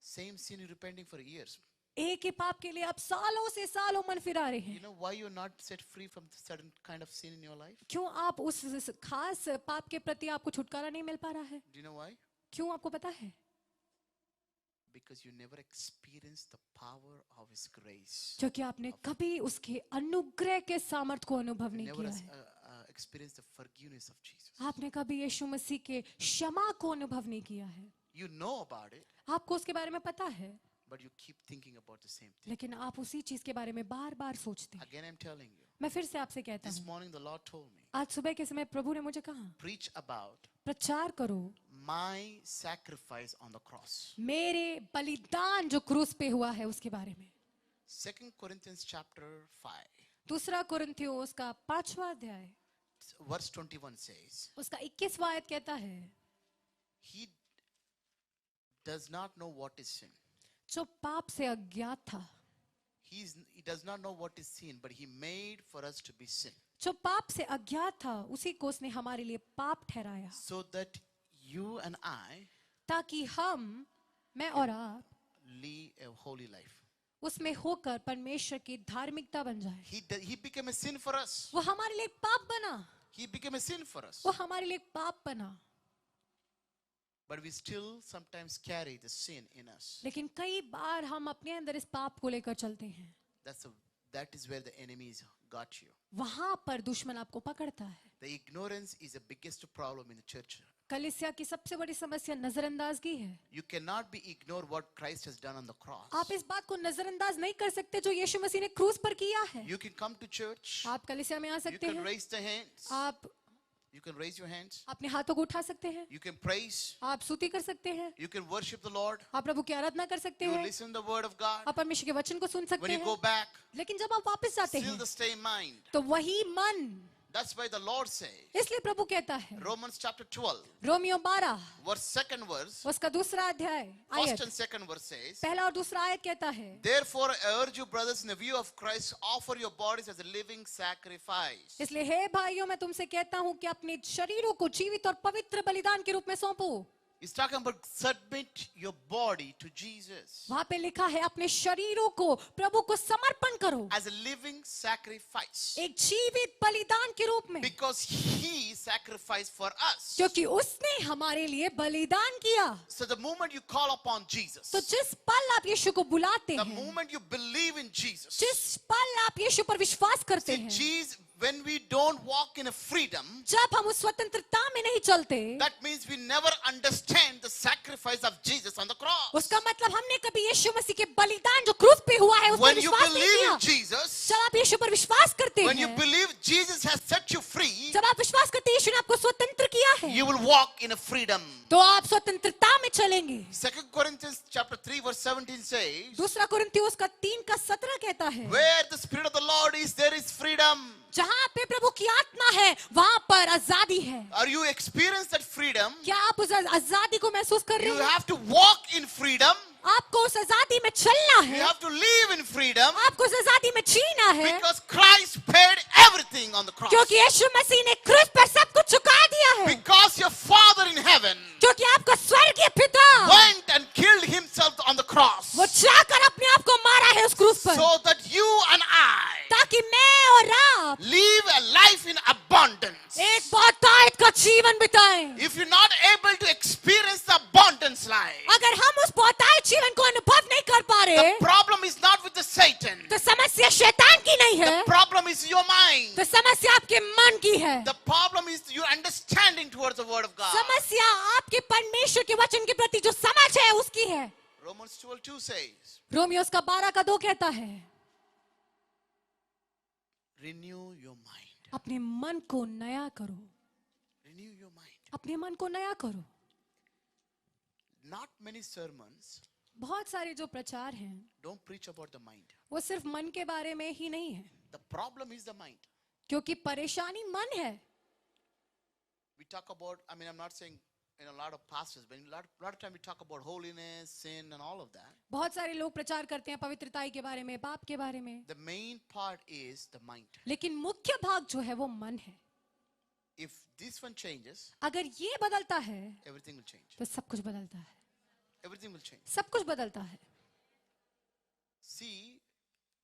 Same sin you're repenting for years. एक ही पाप के लिए आप सालों से सालों मन फिरा रहे You हैं। know why you're not set free from certain kind of sin in your life? क्यों आप उस खास पाप के प्रति आपको छुटकारा नहीं मिल पा रहा है? Do you know why? क्यों आपको पता है? Because you never experienced the power of his grace. क्योंकि आपने कभी उसके अनुग्रह के सामर्थ को अनुभव You नहीं never किया है। experienced the forgiveness of Jesus. आपने कभी यीशु मसीह के क्षमा को अनुभव नहीं किया है। You know about it, आपको उसके बारे में पता है, but you keep thinking about the same thing. लेकिन आप उसी चीज के बारे में बार बार सोचते हैं। Again, I'm telling you. मैं फिर से आपसे कहता This हूँ, morning the Lord told me, आज सुबह के समय प्रभु ने मुझे कहा, preach about प्रचार करो my sacrifice on the cross. मेरे बलिदान जो क्रूस पे हुआ है उसके बारे में। 2 Corinthians chapter 5. 2 कुरिन्थियों उसका 5वां अध्याय verse 21 says, उसका 21वां आयत कहता है, he does not know what is sin. जो पाप से अज्ञात था, He does not know what is sin, but he made for us to be sin, जो पाप से अज्ञात था, उसी को उसने हमारे लिए पाप ठहराया, so that you and I ताकि हम, मैं और आप, live a holy life. उसमें होकर परमेश्वर की धार्मिकता बन जाए। He became a sin for us. वो हमारे लिए पाप बना, He became a sin for us. वो हमारे लिए पाप बना। But we still sometimes carry the sin in us. लेकिन कई बार हम अपने अंदर इस पाप को लेकर चलते हैं। That is where the enemies got you. वहां पर दुश्मन आपको पकड़ता है। The ignorance is the biggest problem in the church. कलीसिया की सबसे बड़ी समस्या नजरअंदाजगी है। You cannot be ignore what Christ has done on the cross. आप इस बात को नजरअंदाज नहीं कर सकते जो यीशु मसीह ने क्रूस पर किया है। You can come to church. आप कलीसिया में आ You सकते can हैं, raise the hands. You can raise your hands. अपने हाथों को उठा सकते हैं, You can praise. आप स्तुति कर सकते हैं, You can worship the Lord. आप प्रभु की आराधना कर सकते You हैं, listen the word of God. आप परमेश्वर के वचन को सुन सकते When you हैं। go back, लेकिन जब आप वापस जाते still हैं the same mind. तो वही मन, That's why the Lord says, इसलिए प्रभु कहता है, Romans chapter 12, Romeo 12 second verse, उसका दूसरा अध्याय first आयत, and second verse says, पहला और दूसरा आयत कहता है, therefore I urge you brothers in the view of Christ, offer your bodies as a living sacrifice. इसलिए हे भाइयों मैं तुमसे कहता हूं कि अपने शरीरों को जीवित और पवित्र बलिदान के रूप में सौंपो। He's talking about submit your body to Jesus वहां पे लिखा है अपने शरीरों को प्रभु को समर्पण करो as a living sacrifice, एक जीवित बलिदान के रूप में, because he sacrificed for us. क्योंकि उसने हमारे लिए बलिदान किया। So the moment you call upon Jesus, तो जिस पल आप यीशु को बुलाते the हैं, moment you believe in Jesus, जिस पल आप यीशु पर विश्वास करते see, हैं, Jesus, when we don't walk in a freedom, जब हम उस स्वतंत्रता में नहीं चलते, that means we never understand the sacrifice of Jesus on the cross. उसका मतलब हमने कभी यीशु मसीह के बलिदान जो क्रूस पे हुआ है उस पर When you विश्वास नहीं believe किया। in Jesus, जब आप यीशु पर विश्वास करते when you हैं, believe Jesus has set you free, जब आप विश्वास करते हैं यीशु ने आपको स्वतंत्र किया है, you will walk in a freedom. तो आप स्वतंत्रता में चलेंगे। 2 Corinthians chapter 3 verse 17 says, दूसरा कुरिन्थियों उसका 3:17 कहता है, where the Spirit of the Lord is, there is freedom. जहाँ पे प्रभु की आत्मा है वहां पर आजादी है। Are you experience that freedom? क्या आप उस आजादी को महसूस कर रहे You हैं? have to walk in freedom. आपको उस आजादी में चलना You है, have to live in freedom, आपको उस आजादी में जीना है, because Christ paid everything on the cross. क्योंकि यीशु मसीह ने क्रूस पर सब कुछ चुका दिया है, Because your Father in heaven क्योंकि आपका स्वर्गीय पिता went and killed himself on the cross, वो जाकर अपने आप को मारा है उस क्रूस पर, so that you and I ताकि मैं और आप live a life in abundance. एक बहुतायत का जीवन बिताएं। If you're not able to experience the abundance life, अगर हम उस बहुतायत जीवन को अनुभव नहीं कर पा रहे, the problem is not with the Satan. तो समस्या शैतान की नहीं है, The problem is your mind. तो समस्या आपके मन की है। The problem is your understanding towards the word of God. समस्या आपके परमेश्वर के वचन के प्रति जो समझ है उसकी है। Romans 12:2 says, रोमियोस का 12:2 कहता है, renew your mind. अपने मन को नया करो, Renew your mind. अपने मन को नया करो। Not many sermons बहुत सारे जो प्रचार हैं don't preach about the mind. वो सिर्फ मन के बारे में ही नहीं है, The problem is the mind. क्योंकि परेशानी मन है। We talk about, I'm not saying in a lot of pastors, but in a lot of time we talk about holiness, sin, and all of that. बहुत सारे लोग प्रचार करते हैं पवित्रताई के बारे में, पाप के बारे में, The main part is the mind. लेकिन मुख्य भाग जो है वो मन है। If this one changes, अगर ये बदलता है everything will change. तो सब कुछ बदलता है, Everything will change. सब कुछ बदलता है। See,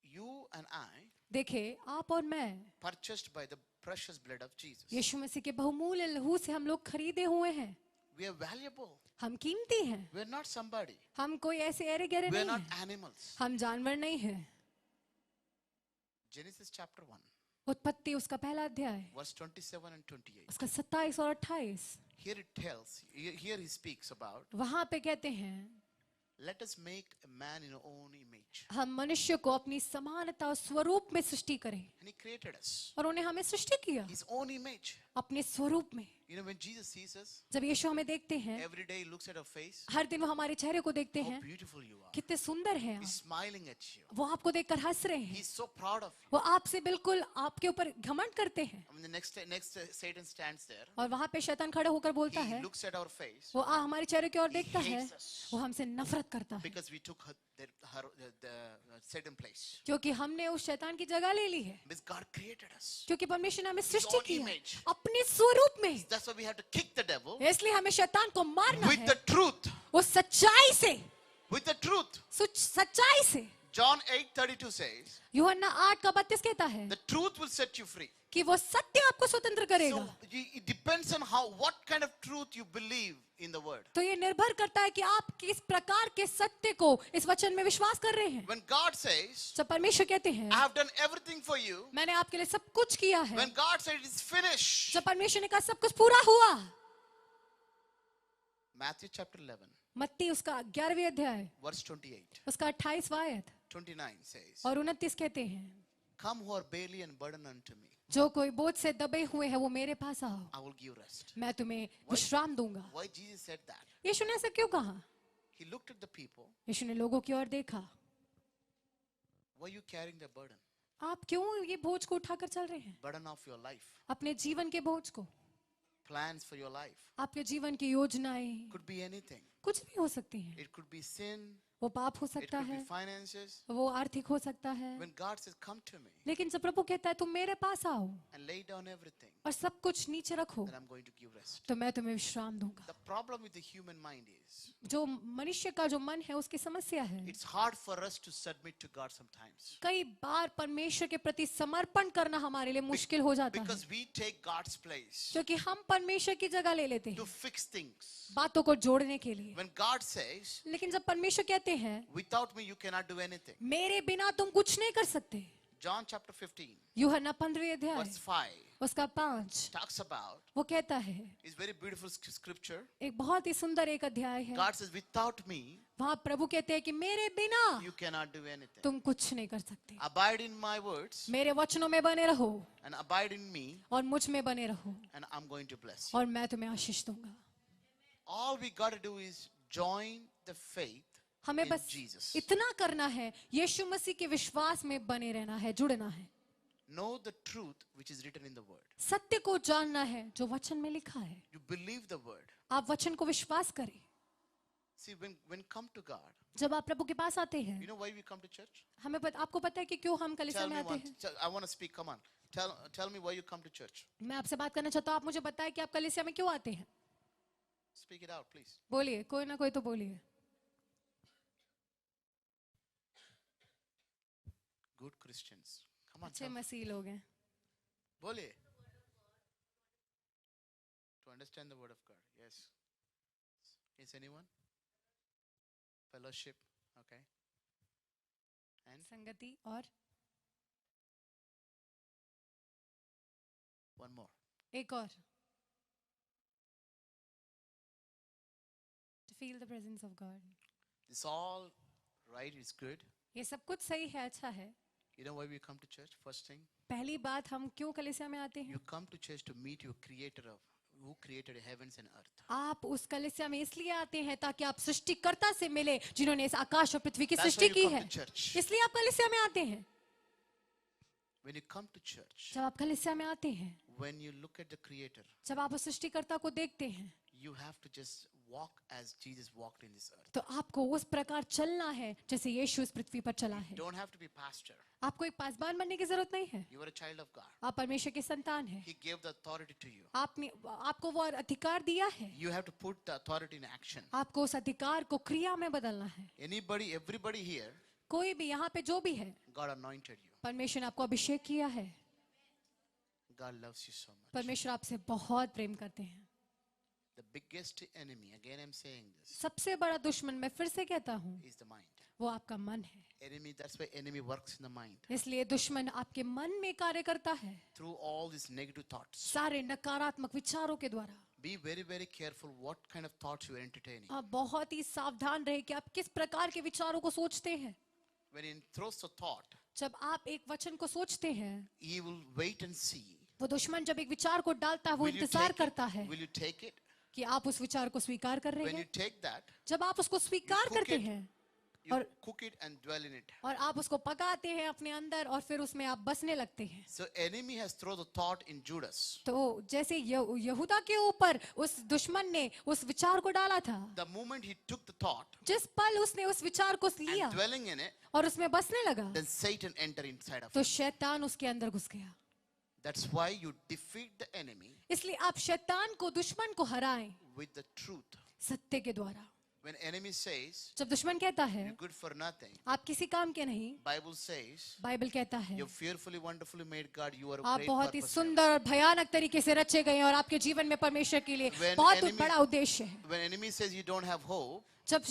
you and I, देखिए आप और मैं purchased by the precious blood of Jesus. यीशु मसीह के बहुमूल्य लहू से हम लोग खरीदे हुए हैं। We are valuable. हम कीमती हैं, We are not somebody. हम कोई ऐसे ऐरे गहरे We are नहीं not हैं, animals. हम जानवर नहीं हैं। Genesis chapter 1, उत्पत्ति उसका पहला अध्याय verse 27 and 28. उसका 27 और 28 Here it tells, here he speaks about, वहां पे कहते हैं, let us make a man in our own image. हम मनुष्य को अपनी समानता और स्वरूप में सृष्टि करें। And he created us. और उन्हें हमें सृष्टि किया His own image. अपने स्वरूप में। You know, when Jesus sees us, जब यीशु हमें देखते हैं, every day he looks at our face. हर दिन वो हमारे चेहरे को देखते How हैं, beautiful you are. कितने सुंदर हैं He's आप, smiling at you. वो आपको देखकर हंस रहे हैं, He's so proud of you. वो आपसे बिल्कुल आपके ऊपर घमंड करते हैं। I mean, the next Satan stands there. और वहां पे शैतान खड़ा होकर बोलता He है, looks at our face वो हमारे चेहरे की ओर He देखता है, hates us. वो हमसे नफरत करता है, because we took the Satan place. क्योंकि हमने उस शैतान की जगह ले ली है, Because God created us. क्योंकि परमेश्वर ने हमें His सृष्टि own की है image. अपने स्वरूप में। That's why we have to kick the devil इसलिए हमें शैतान को मारना with है the truth. वो सच्चाई से, With the truth. सच्चाई से। John 8:32 says, यूहन्ना 8:32 कहता है the truth will set you free. कि वो सत्य आपको स्वतंत्र करेगा। So it depends on what kind of truth you believe in the word. तो ये निर्भर करता है कि आप किस प्रकार के सत्य को इस वचन में विश्वास कर रहे हैं। When God says, जब परमेश्वर कहते हैं, I have done everything for you. मैंने आपके लिए सब कुछ किया है, When God said it's finished. जब परमेश्वर ने कहा सब कुछ पूरा हुआ। Matthew chapter 11, मत्ती उसका 11वें अध्याय verse 28, उसका 28वां आयत 29 says, और 29 कहते हैं, come who are weary and burdened unto me. जो कोई बोझ से दबे हुए हैं वो मेरे पास आओ, I will give rest. मैं तुम्हें विश्राम दूंगा। Why Jesus said that? यीशु ने ऐसा क्यों कहा? He looked at the people. यीशु ने लोगों की ओर देखा, Why are you carrying the burden? आप क्यों ये बोझ को उठाकर चल रहे हैं? Burden of your life. अपने जीवन के बोझ को, Plans for your life. आपके जीवन की योजनाएं Could be anything. कुछ भी हो सकती हैं। It could be sin. वो पाप हो It सकता could be है, finances. वो आर्थिक हो सकता है। When God says, come to me लेकिन जब प्रभु कहता है तुम मेरे पास आओ and lay down everything, और सब कुछ नीचे रखो, then I'm going to give rest. तो मैं तुम्हें विश्राम दूंगा। The problem with the human mind is, जो मनुष्य का जो मन है उसकी समस्या है, it's hard for us to submit to God sometimes. कई बार परमेश्वर के प्रति समर्पण करना हमारे लिए मुश्किल हो जाता है, Because we take God's place क्योंकि हम परमेश्वर की जगह ले लेते to हैं fix things. बातों को जोड़ने के लिए। When God says, लेकिन जब परमेश्वर कहते हैं without me you cannot do anything. मेरे बिना तुम कुछ नहीं कर सकते, John chapter 15, यूहन्ना 15वें अध्याय verse 5 उसका 5 talks about, वो कहता है, is very beautiful scripture. एक बहुत ही सुंदर एक अध्याय है। God says, without me वहां प्रभु कहते हैं कि मेरे बिना you cannot do anything. तुम कुछ नहीं कर सकते, Abide in my words मेरे वचनों में बने रहो and abide in me, और मुझ में बने रहो and I'm going to bless you. और मैं तुम्हें आशीष दूंगा। All we got to do is join the faith हमें in बस Jesus. इतना करना है, यीशु मसीह के विश्वास में बने रहना है, जुड़ना है, Know the truth which is written in the word. सत्य को जानना है जो वचन में लिखा है। You believe the word. आप वचन को विश्वास करें। See, when come to God, जब आप प्रभु के पास आते हैं, you know why we come to church? आपको पता है कि क्यों हम कलीसिया Tell में me आते one. हैं? I want to speak. Come on. Tell me why you come to church. मैं आपसे बात करना चाहता हूँ, आप मुझे बताएं कि आप कलीसिया में क्यों आते हैं। Speak it out, please. बोलिए, कोई ना कोई तो बोलिए। Good Christians. Come on. अच्छे Tell me. मसीह लोग हैं। बोलिए. To understand the word of God. Yes. Is anyone? Fellowship. Okay. And संगति और one more. एक और, to feel the presence of God। This all right is good. ये सब कुछ सही है, अच्छा है। You know why we come to church? First thing, पहली बात, हम क्यों कलीसिया में आते हैं? you come to church to meet your creator of who created heavens and earth. आप उस कलीसिया में इसलिए आते हैं ताकि आप सृष्टिकर्ता से मिले जिन्होंने इस आकाश और पृथ्वी की That's why सृष्टि you की come है, to church. इसलिए आप कलीसिया में आते हैं। When you come to church, जब आप कलीसिया में आते हैं, when you look at the creator, जब आप उस सृष्टिकर्ता को देखते हैं, you have to just walk as Jesus walked in this earth. तो आपको उस प्रकार चलना है जैसे यीशु इस पृथ्वी पर चला है। You don't have to be pastor. आपको एक पासबान बनने की जरूरत नहीं है, You are a child of God. आप परमेश्वर के संतान हैं। He gave the authority to you. आपको वो अधिकार दिया है, You have to put the authority in action. आपको उस अधिकार को क्रिया में बदलना है। Anybody, everybody here, कोई भी यहाँ पे जो भी है, God anointed you. परमेश्वर ने आपको अभिषेक किया है। God loves you so much. परमेश्वर आपसे बहुत प्रेम करते हैं। The biggest enemy, again I'm saying this, सबसे बड़ा दुश्मन, मैं फिर से कहता हूँ, is the mind. वो आपका मन है। Enemy, that's why enemy works in the mind. इसलिए दुश्मन आपके मन में कार्य करता है, Through all these negative thoughts. सारे नकारात्मक विचारों के द्वारा। Be very, very careful what kind of thoughts you are entertaining. आप बहुत ही सावधान रहे कि आप किस प्रकार के विचारों को सोचते हैं। When he throws a thought, जब आप एक वचन को सोचते हैं, he will wait and see वो दुश्मन जब एक विचार को डालता है वो Will you इंतजार take करता it? है Will you take it? कि आप उस विचार को स्वीकार कर रहे When you हैं. take that, जब आप उसको स्वीकार cook करते it. हैं you और cook it and dwell in it. और आप उसको पकाते हैं अपने अंदर और फिर उसमें आप बसने लगते हैं. So enemy has thrown the thought in Judas. तो जैसे यहूदा के ऊपर उस दुश्मन ने उस विचार को डाला था, The moment he took the thought जिस पल उसने उस विचार को लिया and dwelling in it, और उसमें बसने लगा, then Satan entered inside of तो him. शैतान उसके अंदर घुस गया. That's why you defeat the enemy इसलिए आप शैतान को, दुश्मन को हराएं with the truth. सत्य के द्वारा. When enemy says जब दुश्मन कहता है you're good for nothing, आप किसी काम के नहीं, Bible says बाइबल कहता है you're fearfully, wonderfully made God. You are a आप great बहुत ही purpose. सुंदर और भयानक तरीके से रचे गए हैं और आपके जीवन में परमेश्वर के लिए When बहुत enemy- बड़ा उद्देश्य है. When enemy says you don't have hope, जब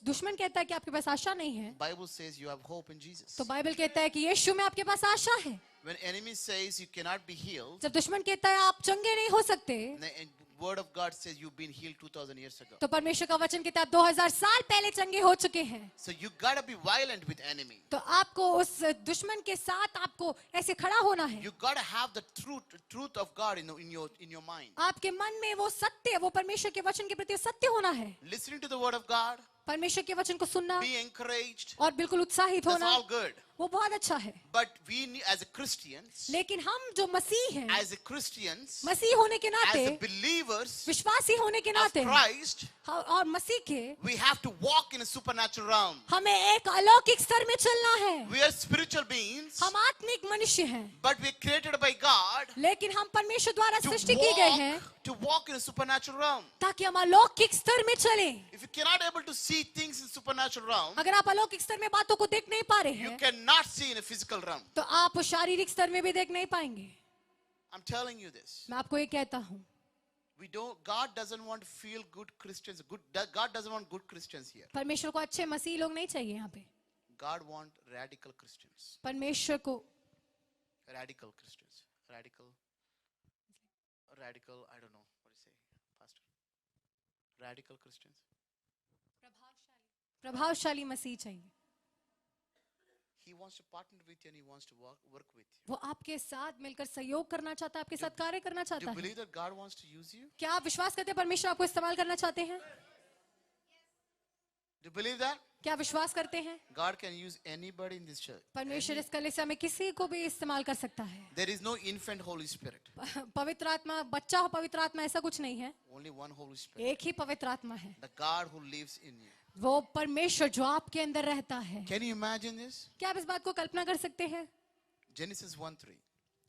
दुश्मन कहता है कि आपके पास आशा नहीं है, Bible says you have hope in Jesus. तो बाइबल कहता है कि यीशु में आपके पास आशा है. When enemy says you cannot be healed, जब दुश्मन कहता है आप चंगे नहीं हो सकते, the word of God says you've been healed 2000 years ago. तो परमेश्वर का वचन कहता है 2000 साल पहले चंगे हो चुके हैं. So you gotta be violent with enemy. तो आपको उस दुश्मन के साथ आपको ऐसे खड़ा होना है. You gotta have the truth of God in your mind. आपके मन में वो सत्य, वो परमेश्वर के वचन के प्रति सत्य होना है. Listening to the word of God, परमेश्वर के वचन को सुनना be encouraged. और बिल्कुल उत्साहित That's होना, all good. वो बहुत अच्छा है. But we need, as a Christians, लेकिन हम जो मसीह हैं, as a Christians, मसीह होने के नाते, as a believers विश्वासी होने के of नाते Christ, और मसीह के, we have to walk in a supernatural realm. हमें एक अलौकिक स्तर में चलना है. We are spiritual beings, हम आत्मिक मनुष्य हैं, but we're created by God लेकिन हम परमेश्वर द्वारा to सृष्टि की गए हैं walk in a supernatural realm. ताकि हम अलौकिक स्तर में चलें. If you cannot able to see things in supernatural realm, अगर आप अलौकिक स्तर में बातों को देख नहीं पा रहे you हैं, cannot see in a physical realm. तो आप शारीरिक स्तर में भी देख नहीं पाएंगे. I'm telling you this. मैं आपको ये कहता हूँ, God doesn't want to feel good Christians. God doesn't want good Christians here. परमेश्वर को अच्छे मसीह लोग नहीं चाहिए यहाँ पे. God want radical Christians. परमेश्वर को Radical Christians. Radical, I don't know. What do you say, Pastor? Radical Christians. प्रभावशाली मसीह चाहिए. He wants to partner with you and he wants to work with you. वो आपके साथ मिलकर सहयोग करना चाहता है, आपके साथ कार्य करना Do चाहता you है. believe that God wants to use you? क्या आप विश्वास करते हैं परमेश्वर आपको इस्तेमाल करना चाहते हैं? Do you believe that? क्या विश्वास करते हैं God can use anybody in this church. परमेश्वर इस कलीसिया में किसी को भी इस्तेमाल कर सकता है? There is no infant Holy Spirit. पवित्र आत्मा, बच्चा हो पवित्र आत्मा, ऐसा कुछ नहीं है. Only one Holy Spirit. एक ही पवित्र आत्मा है, The God who lives in you. वो परमेश्वर जो आपके अंदर रहता है. Can you imagine this? क्या आप इस बात को कल्पना कर सकते हैं? Genesis 1:3.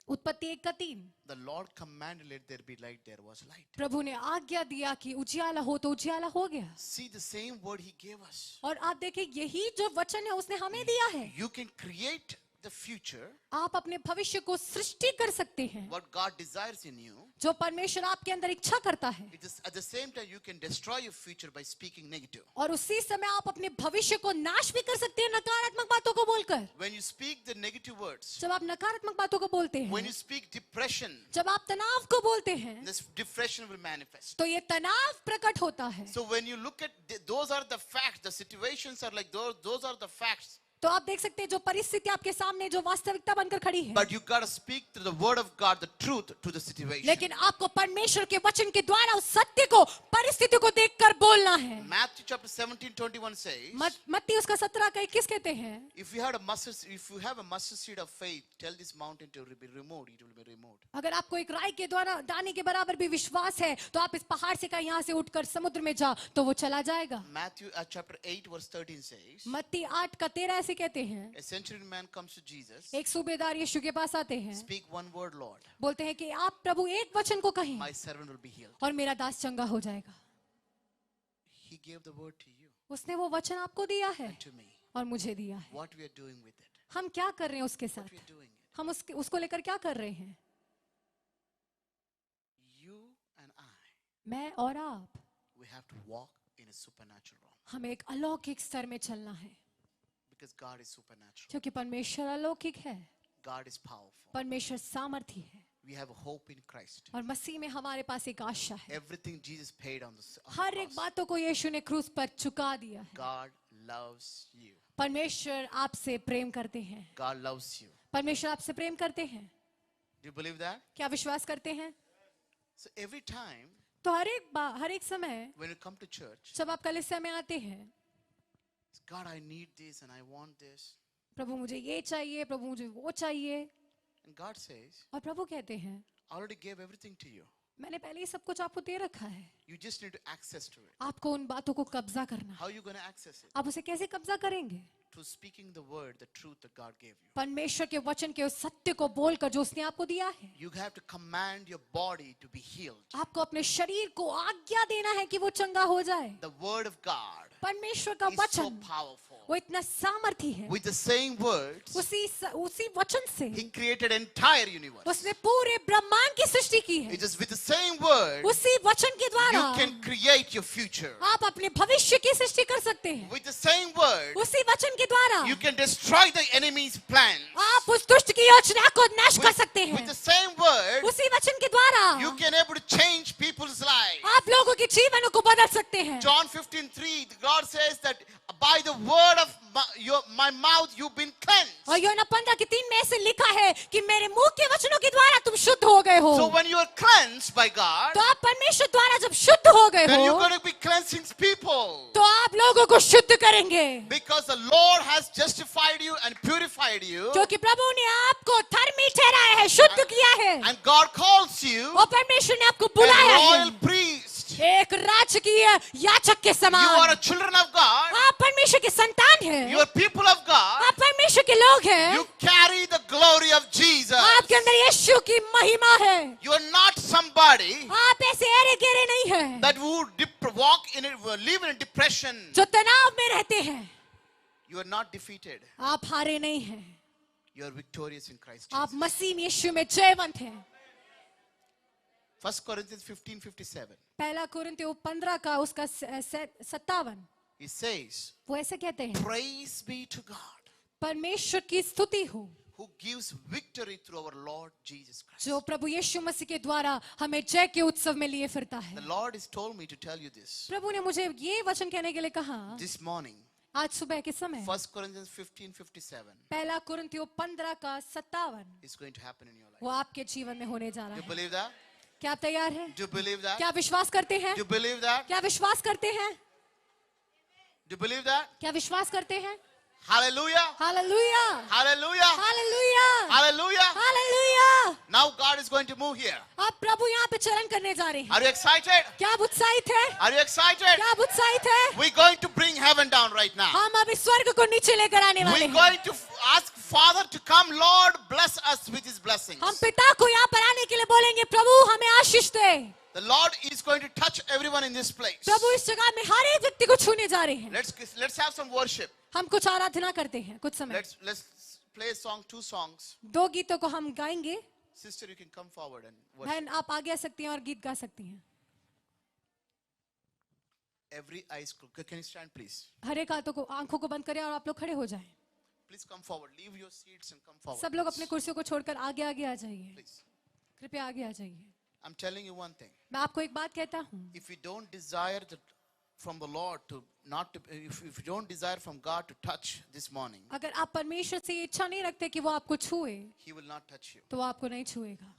उत्पत्ति 1:3. The Lord commanded, let there be light, there was light. प्रभु ने आज्ञा दिया कि उजियाला हो तो उजियाला हो गया. See the same word he gave us. और आप देखिए यही जो वचन है उसने हमें दिया है. You can create the future, आप अपने भविष्य को सृष्टि कर सकते हैं what God desires in you. जो परमेश्वर आपके अंदर इच्छा करता है. It is at the same time you can destroy your future by speaking negative. और उसी समय आप अपने भविष्य को नाश भी कर सकते हैं नकारात्मक बातों को बोलकर. When you speak the negative words, जब आप नकारात्मक बातों को बोलते when हैं, you speak depression, जब आप तनाव को बोलते हैं, this depression will manifest. तो ये तनाव प्रकट होता है. So when you look at those are the facts, the situations are like those are the facts. तो आप देख सकते हैं जो परिस्थिति आपके सामने जो वास्तविकता बनकर खड़ी है. But you gotta speak to the word of God, the truth to the situation. लेकिन आपको परमेश्वर के वचन के द्वारा उस सत्य को परिस्थिति को देखकर बोलना है. Matthew chapter 17:21 says, मत्ती उसका 17:21 कहते हैं, if you have a mustard seed of faith, tell this mountain to be removed, it will be removed. अगर आपको एक राई के द्वारा दाने के बराबर भी विश्वास है तो आप इस पहाड़ से कहीं यहाँ से उठकर समुद्र में जाओ तो वो चला जाएगा. Matthew chapter 8:13 says, मत्ती 8:13 ऐसे कहते हैं, a centurion man comes to Jesus, एक सूबेदार यीशु के पास आते हैं, speak one word, Lord, बोलते हैं कि आप प्रभु एक वचन को कहें my servant will be healed. और मेरा दास चंगा हो जाएगा. He gave the word to you उसने वो वचन आपको दिया है and to me. और मुझे दिया है. What we are doing with it? हम क्या कर रहे हैं उसके What साथ? we are doing it? हम उसको लेकर क्या कर रहे हैं? You and I, मैं और आप, we have to walk in a supernatural realm हमें एक अलौकिक स्तर में चलना है because God is supernatural. क्योंकि परमेश्वर अलौकिक है, God is powerful. परमेश्वर सामर्थी है We have hope in Christ. और मसीह में हमारे पास एक आशा है. Everything Jesus paid on the हर एक cross. बातों को यीशु ने क्रूस पर चुका दिया है. God loves you. परमेश्वर आपसे प्रेम करते हैं. God loves you. परमेश्वर आपसे प्रेम करते हैं. Do you believe that? क्या विश्वास करते हैं? So every time तो हर एक समय when you come to church, जब आप कलीसिया में आते हैं, God, I need this and I want this. प्रभु मुझे ये चाहिए, प्रभु मुझे वो चाहिए, And God says, और प्रभु कहते हैं I already gave everything to you. मैंने पहले ही सब कुछ आपको दे रखा है, You just need to access to it. आपको उन बातों को कब्जा करना है। How are you going to access it? आप उसे कैसे कब्जा करेंगे? Through speaking the word, the truth that God gave you. परमेश्वर के वचन के उस सत्य को बोलकर जो उसने आपको दिया है। You have to command your body to be healed. आपको अपने शरीर को आज्ञा देना है कि वो चंगा हो जाए। The word of God परमेश्वर का is so वचन powerful. वो इतना सामर्थी है, With the same words, उसी वचन से He created entire universe. उसने पूरे ब्रह्मांड की सृष्टि की है। It is with the same word उसी वचन के द्वारा you can create your future. आप अपने भविष्य की सृष्टि कर सकते हैं। With the same word उसी वचन के द्वारा you can destroy the enemy's plans. आप उस दुष्ट की योजना को नाश कर सकते With हैं। the same word उसी वचन के द्वारा you can able to change people's lives. आप लोगों के जीवनों को बदल सकते हैं। John 15:3, God says that by the word of my mouth you've been cleansed. और योना 15:3 में ऐसे लिखा है कि मेरे मुंह के वचनों के द्वारा तुम शुद्ध हो गए हो। So when you are cleansed by God, तो आप परमेश्वर द्वारा जब शुद्ध हो गए then you're हो, going to be cleansing people. तो आप लोगों को शुद्ध करेंगे, Because the Lord has justified you and purified you. क्योंकि प्रभु ने आपको धर्मी ठहराया है, शुद्ध किया है, And God calls you और परमेश्वर ने आपको a बुलाया royal है priest. एक राजकीय याजक के You समान। are a children of God. आप परमेश्वर के संतान हैं, You are people of God. आप परमेश्वर के लोग हैं, You carry the glory of Jesus. आपके अंदर यीशु की महिमा है। You are not somebody आप ऐसे एरे गेरे नहीं हैं that would walk in it, live in a depression. जो तनाव में रहते हैं। You are not defeated. आप हारे नहीं हैं, You are victorious in Christ आप Jesus. मसीह यीशु में जयवंत हैं। 1 Corinthians 15:57. पहला कुरिन्थियों 15 का उसका 57 He says, वो ऐसे कहते हैं, praise be to God परमेश्वर की स्तुति हो who gives victory through our Lord Jesus Christ. जो प्रभु यीशु मसीह के द्वारा हमें जय के उत्सव में लिए फिरता The है। Lord has told me to tell you this प्रभु ने मुझे ये वचन कहने के लिए कहा this morning. आज सुबह के समय। 1 Corinthians 15:57 पहला कुरिन्थियों 15 का 57 is going to happen in your life. वो आपके जीवन में होने जा Do रहा you है। believe that? क्या आप तैयार हैं? Do you believe that? क्या विश्वास करते हैं? Do you believe that? क्या विश्वास करते हैं? Do you believe that? क्या विश्वास करते हैं? Hallelujah! Hallelujah, Hallelujah! Hallelujah, Hallelujah! Hallelujah. Now God is going to move here. अब प्रभु यहाँ पे चलन करने जा रहे हैं। Are you excited? क्या आप उत्साहित हैं? Are you excited? क्या आप उत्साहित हैं? We're going to bring heaven down right now. हम अभी स्वर्ग को नीचे लेकर आने वाले We're हैं। going to ask Father to come. Lord, bless us with His blessings. हम पिता को यहाँ पर आने के लिए बोलेंगे, प्रभु हमें आशीष दे। The Lord is going to touch everyone in this place. प्रभु इस जगह में हर एक व्यक्ति को छूने जा रहे हैं। Let's have some worship. हम कुछ आराधना करते हैं कुछ समय। Let's play a song, 2 songs. 2 गीतों को हम गाएंगे। Sister, you can come forward and worship. बहन आप आगे आ सकती हैं और गीत गा सकती हैं। Every eyes closed. Can you stand, please? हर एक आंखों को बंद करें और आप लोग खड़े हो जाएं। Please come forward. Leave your seats and come forward. सब लोग अपने कुर्सियों को छोड़कर आगे आगे आ जाइए। Please. कृपया आगे आ जाइए। I'm telling you one thing. मैं आपको एक बात कहता हूँ, If you don't desire from the Lord to not to, if you don't desire from God to touch this morning, अगर आप परमेश्वर से ये इच्छा नहीं रखते कि वो आपको छुए, He will not touch you. तो वो आपको नहीं छुएगा।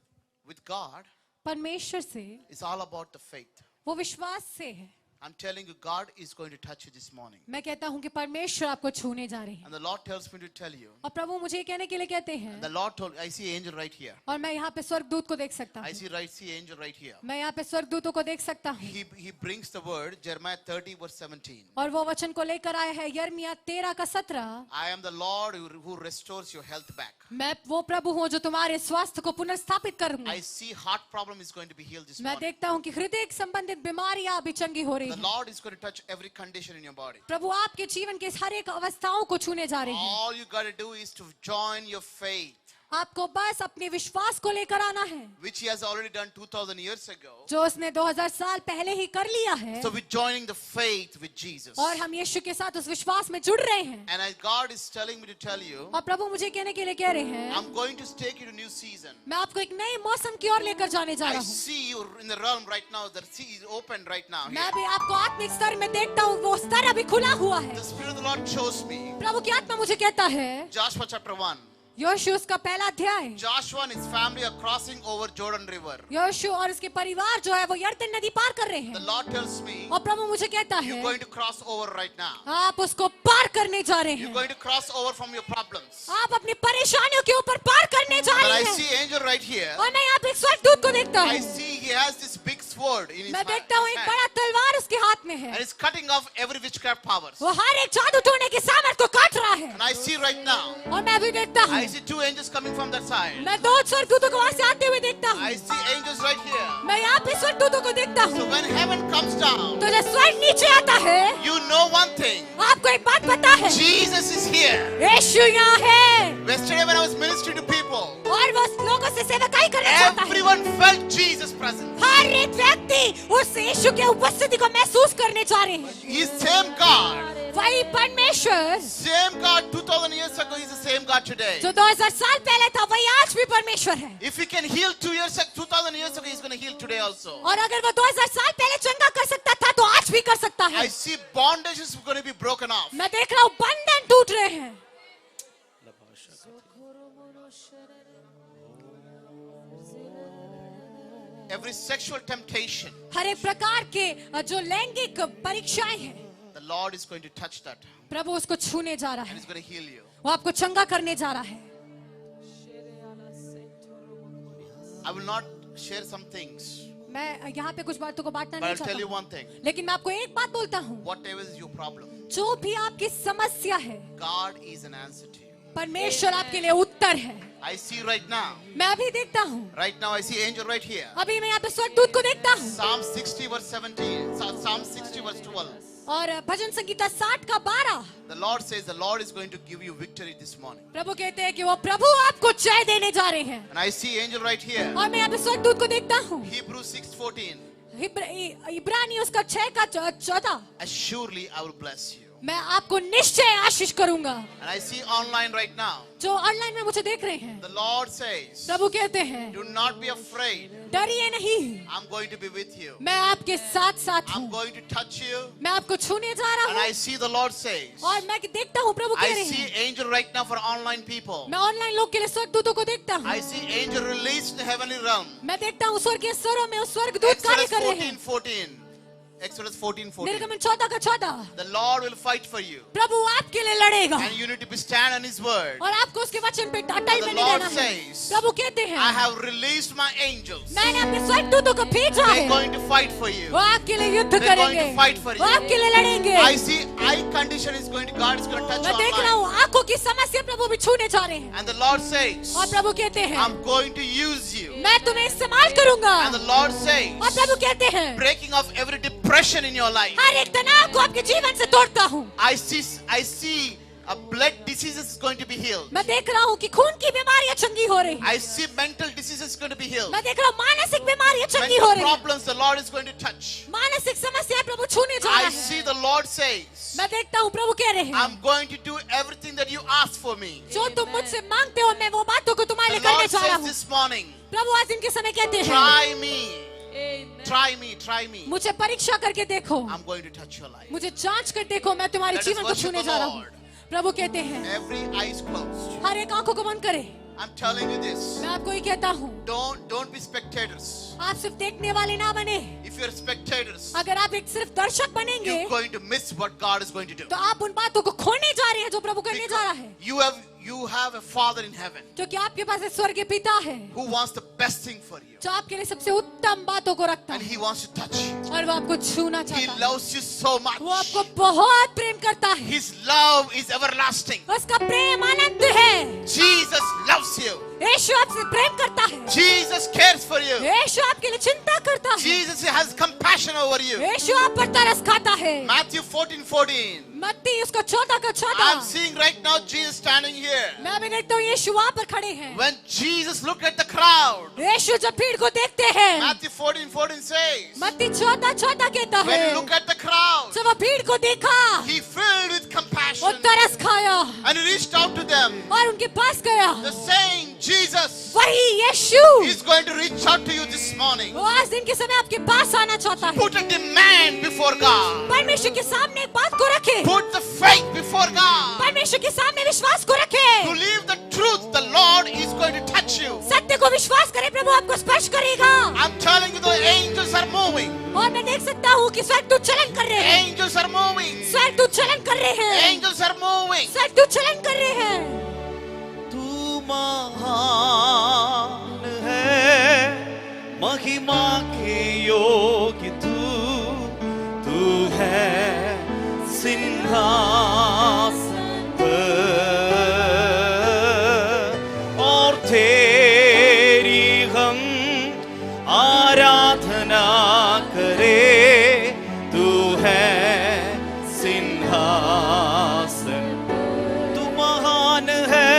With God, परमेश्वर से it's all about the faith. वो विश्वास से है। I'm telling you, God is going to touch you this morning. मैं कहता हूँ कि परमेश्वर आपको छूने जा रहे हैं। And the Lord tells me to tell you. और प्रभु मुझे ये कहने के लिए कहते हैं, The Lord told, I see angel right here. और मैं यहाँ पे स्वर्गदूत को देख सकता I हूँ। see angel right here. मैं यहाँ पे स्वर्गदूतों को देख सकता हूँ। He brings the word, Jeremiah 30:17. और वो वचन को लेकर आया है यिर्मयाह 13 का 17। I am the Lord who restores your health back. मैं वो प्रभु हूँ जो तुम्हारे स्वास्थ्य को पुनर्स्थापित करूंगा। I see heart problem is going to be healed this मैं morning. देखता हूँ कि हृदय संबंधित बीमारियां अभी चंगी हो रही The हैं। Lord is going to touch every condition in your body. प्रभु आपके जीवन के हर एक अवस्थाओं को छूने जा रहे हैं। All you got to do is to join your faith, आपको बस अपने विश्वास को लेकर आना है, which He has already done 2000 years ago. जो उसने 2000 साल पहले ही कर लिया है। So we're joining the faith with Jesus. और हम यीशु के साथ उस विश्वास में जुड़ रहे हैं। And as God is telling me to tell you, और प्रभु मुझे कहने के लिए कह रहे हैं, I'm going to take you to new season. मैं आपको एक नए मौसम की ओर लेकर जाने जा I रहा हूँ। see you in the realm right now. The sea is open right now. मैं Here. भी आपको आत्मिक स्तर में देखता हूँ, वो स्तर अभी खुला हुआ है। The Spirit of the Lord shows me. प्रभु की आत्मा मुझे कहता है, Joshua chapter 1. योशु उसका पहला अध्याय। Joshua and his family are crossing over Jordan River. योशु और उसके परिवार जो है वो यरदन नदी पार कर रहे The हैं Lord tells me, और प्रभु मुझे कहता you're है going to cross over right now. आप उसको पार करने जा रहे You're हैं, going to cross over from your problems. आप अपनी परेशानियों के ऊपर पार करने जा And रहे I हैं। see angel right here. और मैं यहाँ पे एक स्वर्गदूत को देखता I हूँ, see he has this big sword in his मैं hand. देखता हूँ एक बड़ा तलवार उसके हाथ में And है, he's cutting off every witchcraft powers. वो हर एक जादू टोने के सामर्थ को काट रहा है। And I see right now, और मैं अभी देखता हूँ, I see two angels coming from that side. मैं दो स्वर्गदूतों को वहां से आते हुए देखता I हूँ, see angels right here. मैं यहाँ पे स्वर्गदूतों को देखता So हूँ। when heaven comes down, तो जब स्वर्ग नीचे आता है, you know one thing. आपको एक बात पता है, Jesus is here. यीशु यहाँ है। Yesterday when I was ministering to people, और वो लोगों से सेवकाई करना चाहता है। everyone felt Jesus' presence. हर एक व्यक्ति उस यीशु के उपस्थिति को महसूस करने जा रहे हैं। He's same God. वही परमेश्वर Same God 2000 years ago, he's the same God today. जो 2000 साल पहले था, वही आज भी परमेश्वर है। If he can heal 2000 years ago, he's going to heal today also. और अगर वो 2000 साल पहले चंगा कर सकता था, तो आज भी कर सकता है। I see bondage is going to be broken off. मैं देख रहा हूँ बंधन टूट रहे हैं। Every sexual temptation, हर एक प्रकार के जो लैंगिक परीक्षाएं हैं, the Lord is going to touch that प्रभु उसको छूने जा रहा and है, he's going to heal you. वो आपको चंगा करने जा रहा है। I will not share some things, मैं यहाँ पे कुछ बातों को बांटना but नहीं I'll tell चाहता you हूँ, one thing. लेकिन मैं आपको एक बात बोलता हूँ, Whatever is your problem, जो भी आपकी समस्या है, God is an answer to you. परमेश्वर आपके लिए उत्तर है। I see right now. मैं अभी देखता हूँ, Right now I see angel right here. अभी मैं यहाँ पे स्वर्गदूत को देखता हूँ। Psalm 60 verse 17. Psalm 60 verse 12. और भजन संगीता 60 का 12, The Lord says the Lord is going to give you victory this morning. प्रभु कहते हैं कि वो प्रभु आपको जय देने जा रहे हैं। And I see angel right here. और मैं यहाँ पे स्वर्गदूत को देखता हूँ, Hebrews 6:14. इब्रानी उसका 6 का 14, Surely I will bless you. मैं आपको निश्चय आशीष करूंगा। And I see online right now. जो ऑनलाइन में मुझे देख रहे हैं, The Lord says, प्रभु कहते हैं do not be afraid. डरिए नहीं, I'm going to be with you. मैं आपके साथ साथ I'm हूँ, going to touch you. मैं आपको छूने जा रहा And हूँ। I see the Lord says, और मैं देखता हूँ प्रभु कह I रहे see हैं, angel right now for online people. मैं ऑनलाइन लोग के लिए स्वर्गदूतों को देखता हूँ। I see angel released in the heavenly realm. मैं देखता हूँ स्वर्गीय स्तरों में उस स्वर्गदूत कार्य Exodus कर रहे हैं। 14:14. Exodus 14:14. निर्गमन 14 का 14, The Lord will fight for you. प्रभु आपके लिए लड़ेगा And you need to be stand on his word. और आपको उसके वचन पे अटल The बने Lord रहना है। says, प्रभु कहते हैं, I have released my angels. मैंने अपने स्वर्गदूतों को भेजा They're है, going to fight for you. वो आपके लिए युद्ध They're going करेंगे, to fight for you. वो आपके लिए लड़ेंगे। I see eye condition is going to, God is going to touch मैं your देख रहा mind. हूँ आंखों की समस्या प्रभु भी छूने जा रहे हैं। And the Lord says, और प्रभु कहते हैं, I'm going to use you. मैं तुम्हें इस्तेमाल करूंगा। And the Lord और says, प्रभु कहते हैं, breaking off every depression in your life. हर एक तनाव को आपके जीवन से तोड़ता हूँ। I see a blood diseases is going to be healed. मैं देख रहा हूँ कि खून की बीमारियां चंगी हो रही हैं। I see mental diseases going to be healed. मैं देख रहा हूँ मानसिक बीमारियां चंगी हो Mental रही हैं। problems the Lord is going to touch. मानसिक समस्या प्रभु छूने जा रहा I है। see the Lord says, मैं देखता हूँ प्रभु कह रहे हैं, I'm going to do everything that you ask for me. जो तुम मुझसे मांगते हो मैं वो बातों को तुम्हारे The लिए करने Lord जा रहा says हूँ। this morning, प्रभु आज दिन के समय कहते हैं, try me. Try me. मुझे परीक्षा करके देखो, I'm going to touch your life. मुझे जांच कर देखो, मैं तुम्हारे Let us जीवन को worship छूने the जा रहा हूँ। Lord. प्रभु कहते हैं, Every eye is closed. हर एक आंखों को बंद करे। I'm telling you this. मैं आपको ये कहता हूँ, Don't be spectators. आप सिर्फ देखने वाले ना बने। If you're spectators, अगर आप एक सिर्फ दर्शक बनेंगे, you're going to miss what God is going to do. तो आप उन बातों को खोने जा रहे हैं जो प्रभु करने जा रहा है। You have a Father in heaven क्योंकि आपके पास एक स्वर्गीय पिता है who wants the best thing for you. जो आपके लिए सबसे उत्तम बातों को रखता And है He wants to touch you. और वो आपको छूना He चाहता है। loves you so much. वो आपको बहुत प्रेम करता है। His love is everlasting. उसका प्रेम अनंत है। Jesus loves you. यीशु आपसे प्रेम करता है। Jesus cares for you. यीशु आपके लिए चिंता करता है। Jesus has compassion over you. यीशु आप पर तरस खाता है। Matthew 14:14. मत्ती उसका 14 का 14। I'm seeing right now Jesus standing here. मैं अभी देखता हूँ यीशु वहाँ पर खड़े हैं। When Jesus looked at the crowd, यीशु जब भीड़ को देखते हैं, Matthew 14:14 says, मत्ती 14 कहता when है, he looked at the crowd, जब वो भीड़ को देखा, he filled with वो compassion तरस खाया and he reached out to them. और उनके पास गया। The saying, Jesus वही यीशु is going to reach out to you this morning. वो आज दिन के समय आपके पास आना चाहता है। Put a demand before God. परमेश्वर के सामने एक बात को रखे, Put the faith before God. परमेश्वर के सामने विश्वास को रखे, To live the truth the स्वर्गदूत चलन कर रहे हैं, Angels are moving. स्वर्गदूत चलन कर रहे हैं। तू महान है, महिमा के योग्य तू है सिंहासन पर, और तेरी हम आराधना करे। तू है सिंहासन, तू महान है,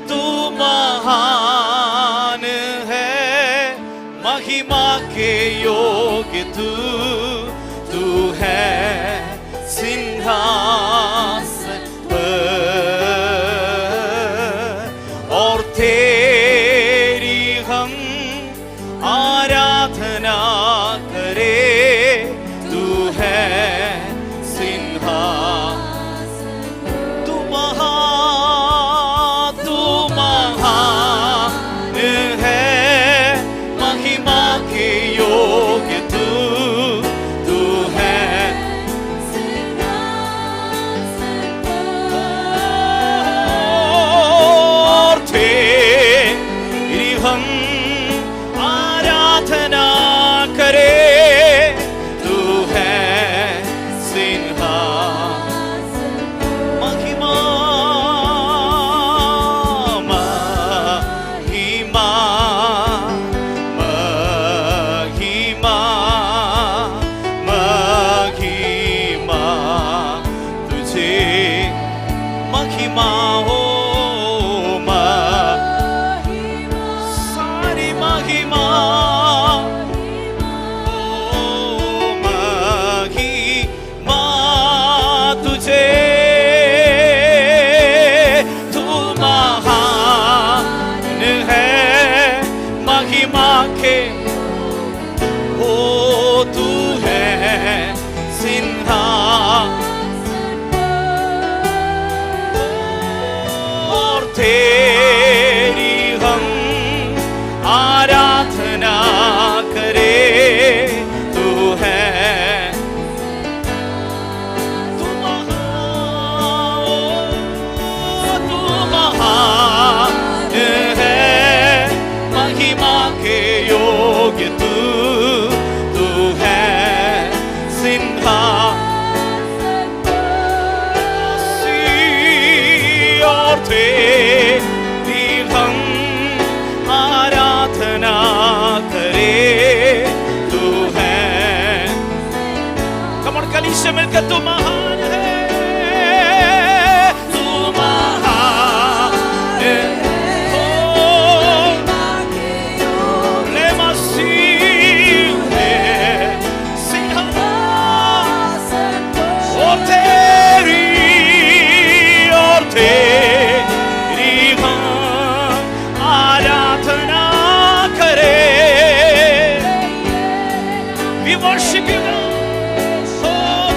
तू महान है, महिमा के योग्य तू है सिंहासन पर, और तेरी हम आराधना करे। तू है सिंहासन, तू महान है, महिमा के योग्य तू है। और तेरी हम आराधना करे। तू है सिंहासन, महिमा महिमा महिमा महिमा तुझे, महिमा हो सारी महिमा, महिमा तुझे। तू महान है, महिमा के ओ तू है सिंहासन, और तेरी हम आराधना करे। तू है, तू महान है, महिमा के योग्य तू है सिंहासन, और तेरी हम आराधना करे। तू है, कमर कली से मिलकर तू महान है, तू महान है, ले मसीह है सिंहासन, और तेरी हम आराधना करे। We worship you God. Oh,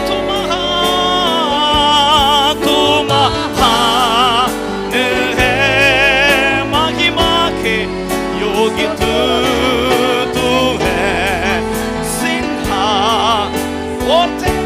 तू महान है, महिमा के योग्य तू है सिंहासन, और तेरी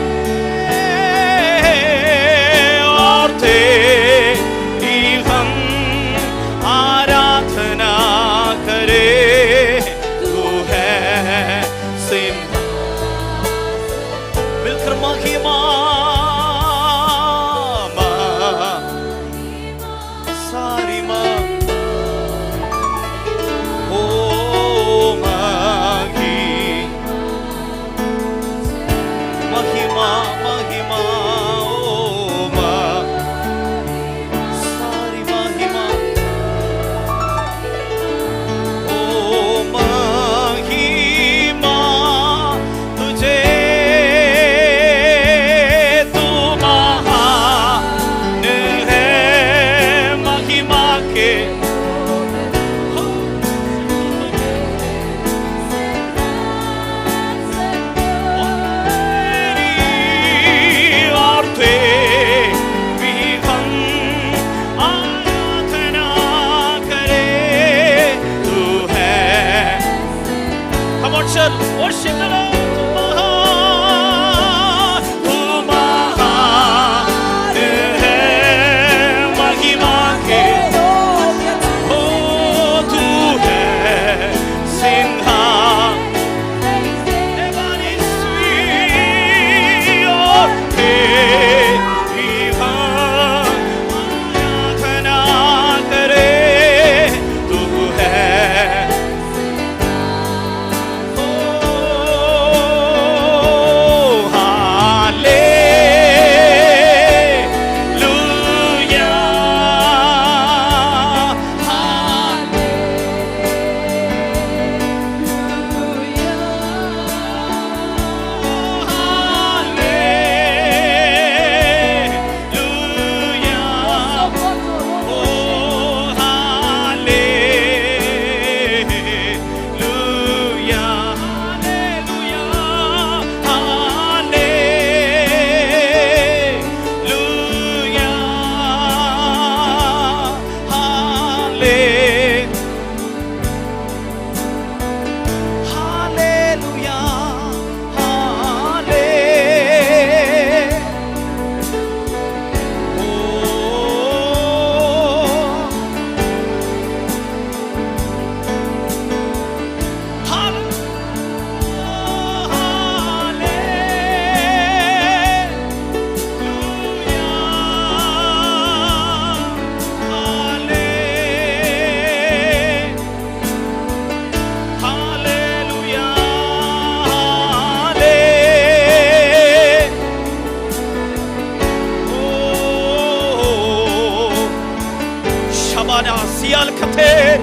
Rabana Sial Kater.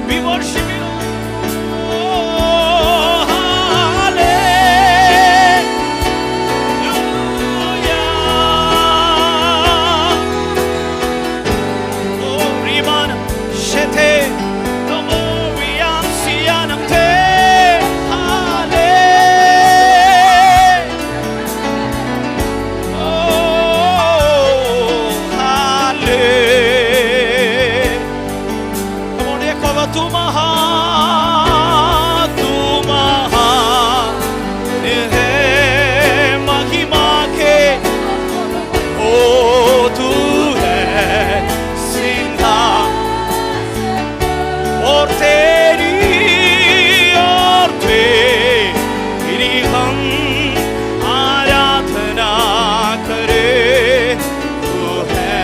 We worship you. Oh, hallelujah. Oh, Rimana Shete. No more we am Sianam Te. Hallelujah. Oh, hallelujah. Come on, Ekava tu maha, hai mahima ke, oh tu hai Singha, और तेरी हम आराधना करे तू है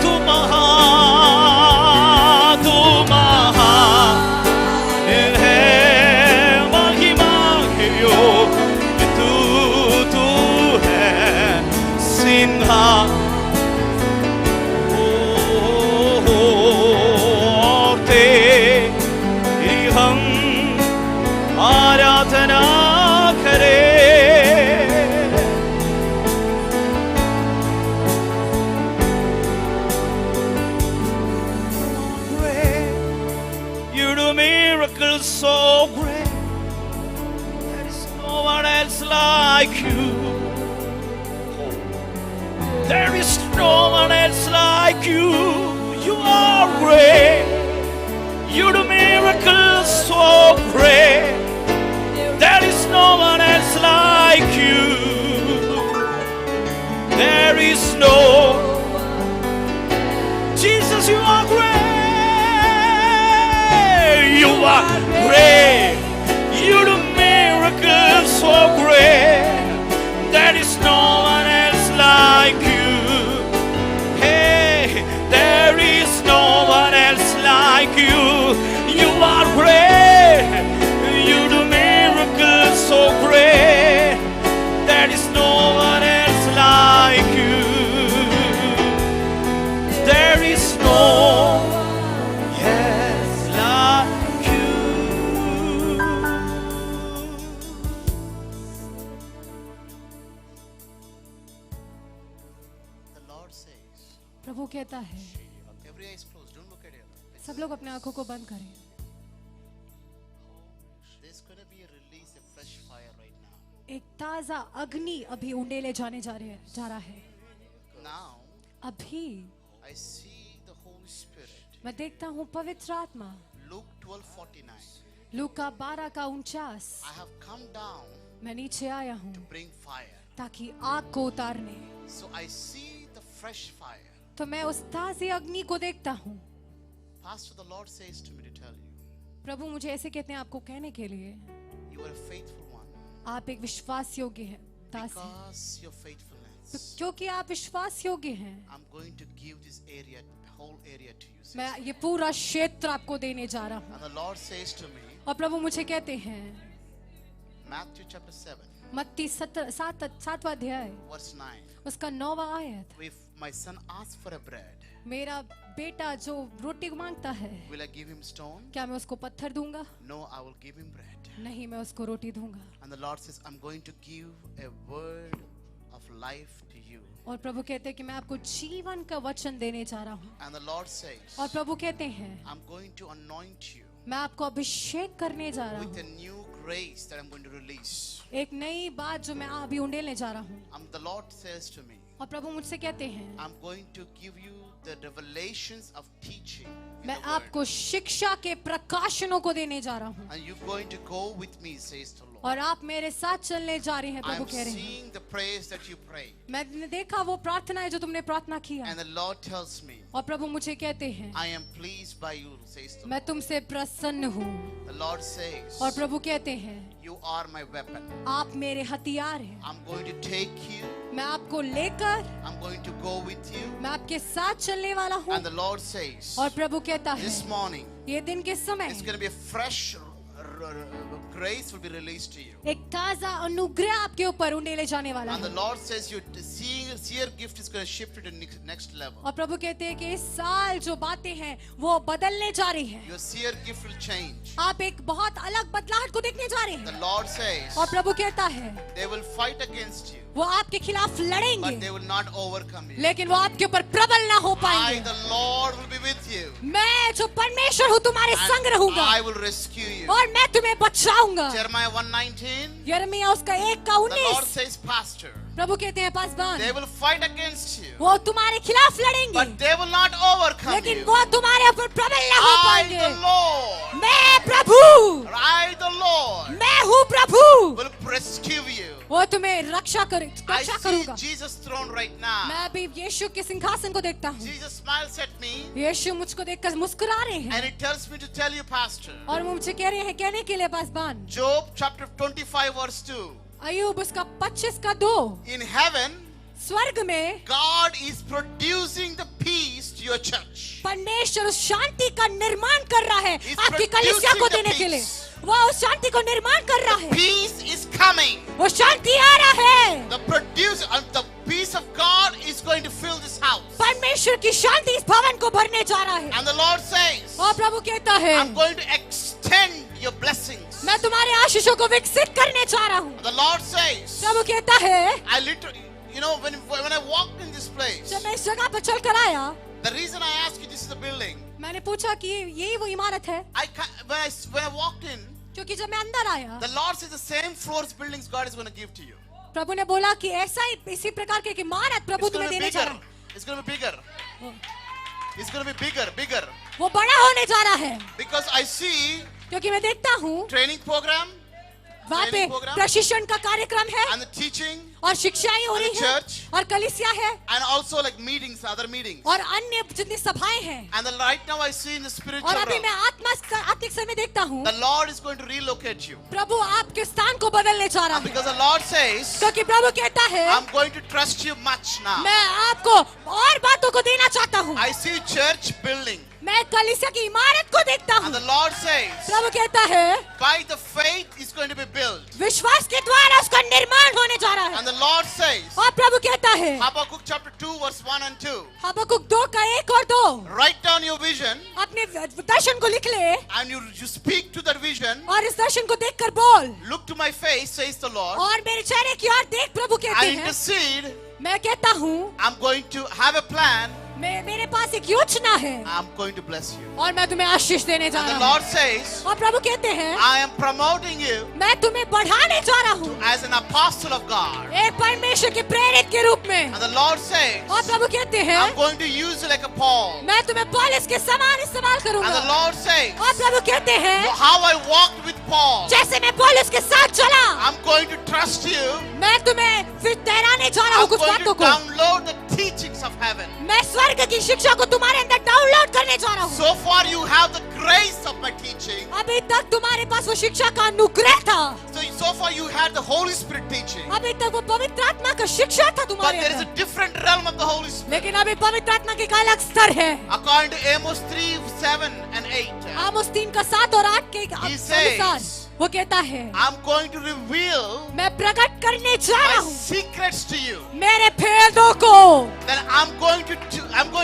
तू महान है महिमा है यो तू है सिंहा और तेरी हम आराधना करे You do miracles so great. There is no one else like you. There is no one else like you. You are great. You do miracles so great. There is no one else like you. There is no Jesus, you are great. You are great. You do miracles so great. There is no one else like you. Hey, there is no one else like you. You are great. You do miracles so great. There is no one else like you. There is no yes like you. The Lord says, प्रभु कहता है every eye is closed. Don't look at it. सब लोग अपने आंखों को बंद करें. There's going to be a release of fresh fire right now. एक ताजा अग्नि अभी उंडेले जा रहा है. Now, अभी I see the Holy Spirit. मैं देखता हूँ पवित्र आत्मा. Luke 12:49. Luka 12:49. I have come down मैं नीचे आया हूँ to bring fire. ताकि आग को उतारने. So I see the fresh fire. तो मैं उस ताज़ी अग्नि को देखता हूँ. Pastor, the Lord says to me to tell you, प्रभु मुझे ऐसे कहते हैं आपको कहने के लिए you are a faithful one. आप एक विश्वास योग्य हैं. दास हैं. Because your faithfulness, तो क्योंकि आप विश्वास योग्य हैं, I'm going to give this area, whole area to you. says मैं the ये Lord. पूरा क्षेत्र आपको देने जा रहा हूँ. And the Lord says to me, और प्रभु मुझे कहते हैं Matthew chapter 7, मत्ती 7वां अध्याय verse 9. उसका 9वां आयत. If my son asks for a bread, मेरा बेटा जो रोटी मांगता है, will I give him stone? क्या मैं उसको पत्थर दूंगा? No, I will give him bread. नहीं, मैं उसको रोटी दूंगा. And the Lord says, I'm going to give a word of life to you. और प्रभु कहते हैं कि मैं आपको जीवन का वचन देने जा रहा हूँ. And the Lord says, और प्रभु कहते हैं I'm going to anoint you मैं आपको अभिषेक करने जा रहा with a हूँ. new grace that I'm going to release. एक नई बात जो मैं अभी उंडेलने जा रहा हूँ. And the Lord says to me, और प्रभु मुझसे कहते हैं I'm going to give you the revelations of teaching in मैं the word. आपको शिक्षा के प्रकाशनों को देने जा रहा हूँ. And you're going to go with me, says the Lord. और आप मेरे साथ चलने जा रहे हैं. प्रभु I'm कह रहे हैं seeing the prayers that you pray. मैंने देखा वो प्रार्थना है जो तुमने प्रार्थना किया. And the Lord tells me, और प्रभु मुझे कहते हैं I am pleased by you, says the मैं Lord. तुमसे प्रसन्न हूँ. The Lord says, और प्रभु कहते हैं you are my weapon. आप मेरे हथियार हैं. I'm going to take you. मैं आपको लेकर I'm going to go with you. मैं आपके साथ चलने वाला हूँ. And the Lord says, और प्रभु कहता है this morning, ये दिन के समय it's going to be a fresh grace will be released to you. एक ताजा अनुग्रह आपके ऊपर उंडेले जाने वाला And the है. Lord says, you're seeing this year gift is going to shift to the next level. और प्रभु कहते हैं कि इस साल जो बातें हैं वो बदलने जा रही हैं। Your seer gift will change. आप एक बहुत अलग बदलाहट को देखने जा रहे The हैं। Lord says और प्रभु कहता है they will fight against you, वो आपके खिलाफ but लड़ेंगे, they will not overcome you. लेकिन वो आपके ऊपर प्रबल ना हो I, पाएंगे। the Lord, will be with you. मैं जो परमेश्वर हूँ तुम्हारे संग And रहूंगा I will rescue you. और मैं तुम्हें बचाऊंगा। Jeremiah 1:19. यिर्मयाह उसका 1:19। The Lord says, Pastor, प्रभु कहते हैं Paswan, they will fight against you, वो तुम्हारे खिलाफ लड़ेंगे, but they will not overcome लेकिन you. वो तुम्हारे ऊपर प्रबल ना हो I, पाएंगे। the Lord, मैं प्रभु, I, the Lord, मैं हूँ प्रभु, will rescue you. वो तुम्हें रक्षा I see करूंगा। Jesus' throne right now. मैं अभी यीशु के सिंहासन को देखता हूँ। Jesus smiles at me यीशु मुझको देखकर मुस्कुरा रहे हैं and he tells me to tell you, Pastor, और वो मुझे कह रहे हैं कहने के लिए पासवान, Job chapter 25 verse 2. अय्यूब उसका 25:2, In heaven, स्वर्ग में God is producing the peace to your church. परमेश्वर उस शांति का निर्माण कर रहा है He's आपकी कलीसिया को producing the देने के लिए। peace. वो उस शांति को निर्माण कर रहा है। Peace is coming. वो शांति आ रहा है। The peace of God is going to fill this house. परमेश्वर की शांति इस भवन को भरने जा रहा है। And the Lord says, और प्रभु कहता है, I'm going to extend your blessings. मैं तुम्हारे आशीषों को विकसित करने जा रहा हूँ। The Lord says, प्रभु कहता है, I literally, you know, when I walked in this place, जब मैं इस जगह पर चल कर आया, the reason I asked you this is the building. मैंने पूछा कि यही वो इमारत है, When I walked in, क्योंकि जब मैं अंदर आया, the Lord says the same floors buildings God is going to give to you. प्रभु ने बोला कि ऐसा ही इसी प्रकार की एक इमारत प्रभु It's going तुम्हें to be देने जा bigger. रहा है। It's going to be bigger. It's going to be bigger. वो बड़ा होने जा रहा है, Because I see क्योंकि मैं देखता हूँ training program वहाँ पे training program प्रशिक्षण का कार्यक्रम है and the teaching और शिक्षाएं हो and रही the है church और कलीसिया है and also like meetings, other meetings. और अन्य जितनी सभाएं हैं। And then right now I see in the spiritual और अभी realm, मैं आत्मिक समय देखता हूँ the Lord is going to relocate you. प्रभु आपके स्थान को बदलने जा रहा है, Because the Lord says, क्योंकि प्रभु कहता है I'm going to trust you much now. मैं आपको और बातों को देना चाहता हूँ। I see church building. मैं कलीसिया की इमारत को देखता हूँ। And the Lord says, प्रभु कहता है by the faith is going to be built. विश्वास के द्वारा उसका निर्माण होने जा रहा है। And the Lord says, और प्रभु कहता है Habakkuk chapter 2 verse 1 and 2. हबक्कुक 2:1 और 2, Write down your vision अपने दर्शन को लिख ले and you speak to that vision. और इस दर्शन को देखकर बोल Look to my face, says the Lord, और मेरे चेहरे की ओर देख। प्रभु कहते and हैं intercede. मैं कहता हूँ I'm going to have a plan. मेरे पास एक योजना है I'm going to bless you. और मैं तुम्हें आशीष देने जा And the रहा हूँ। Lord says, और प्रभु कहते हैं I am promoting you मैं तुम्हें बढ़ाने जा रहा हूँ as an apostle of God. एक परमेश्वर के प्रेरित के रूप में। And the Lord says, और प्रभु कहते हैं I'm going to use you like a Paul. मैं तुम्हें पौलुस के समान इस्तेमाल And the करूंगा। Lord says, और प्रभु कहते हैं how I walked with Paul, जैसे मैं पौलुस के साथ चला, I'm going to trust you. मैं तुम्हें फिर ठहराने जा रहा हूँ I'm कुछ going to बातों को। download the teachings of heaven. मैं स्वर्ग की शिक्षा को तुम्हारे अंदर डाउनलोड करने जा रहा हूँ। So far you have the grace of my teaching. अभी तक तुम्हारे पास वो शिक्षा का अनुग्रह था, So far you had the Holy Spirit teaching. अभी तक वो पवित्र आत्मा का शिक्षा था But तुम्हारे there is a अंदर, different realm of the Holy Spirit. लेकिन अभी पवित्र आत्मा के एक अलग स्तर है। According to Amos 3, 7 and 8. आमोस 3:7 और 8 के He अनुसार says, वो कहता है I'm going to reveal मैं प्रकट करने जा रहा my हूँ secrets to you. मेरे भेदों को। Then I'm going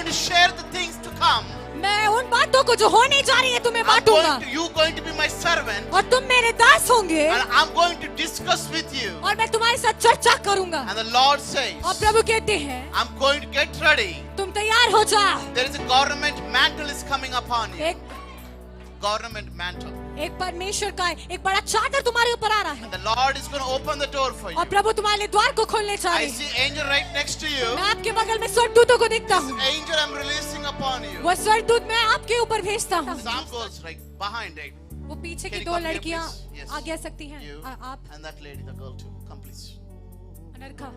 to share the things to come. मैं उन बातों को जो होने जा रही है तुम्हें बांटूंगा You're going to be my servant. और तुम मेरे दास होंगे And I'm going to discuss with you. और मैं तुम्हारे साथ चर्चा करूंगा। And the Lord says, और प्रभु कहते हैं I'm going to get ready. तुम तैयार हो जा। There is a government mantle is coming upon you. एक Government mantle. एक परमेश्वर का एक बड़ा चादर तुम्हारे ऊपर आ रहा है And the Lord is going to open the door for you. और प्रभु तुम्हारे लिए द्वार को खोलने जा I रहे हैं। see angel right next to you. मैं आपके बगल में स्वर्गदूतों को देखता हूँ। Angel I'm releasing upon you. वो स्वर्गदूत मैं आपके ऊपर भेजता हूँ। Sam goes right behind it. वो पीछे Can की you दो come here, लड़कियाँ please? Yes. आगे आ सकती हैं। You आप and that lady, the girl too. Come please. अनरखा।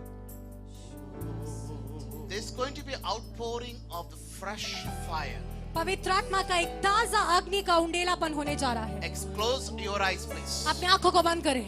There's going to be outpouring of the fresh fire. पवित्र आत्मा का एक ताजा अग्नि का उंडेलापन होने जा रहा है। Close your eyes, please. अपने आंखों को बंद करें।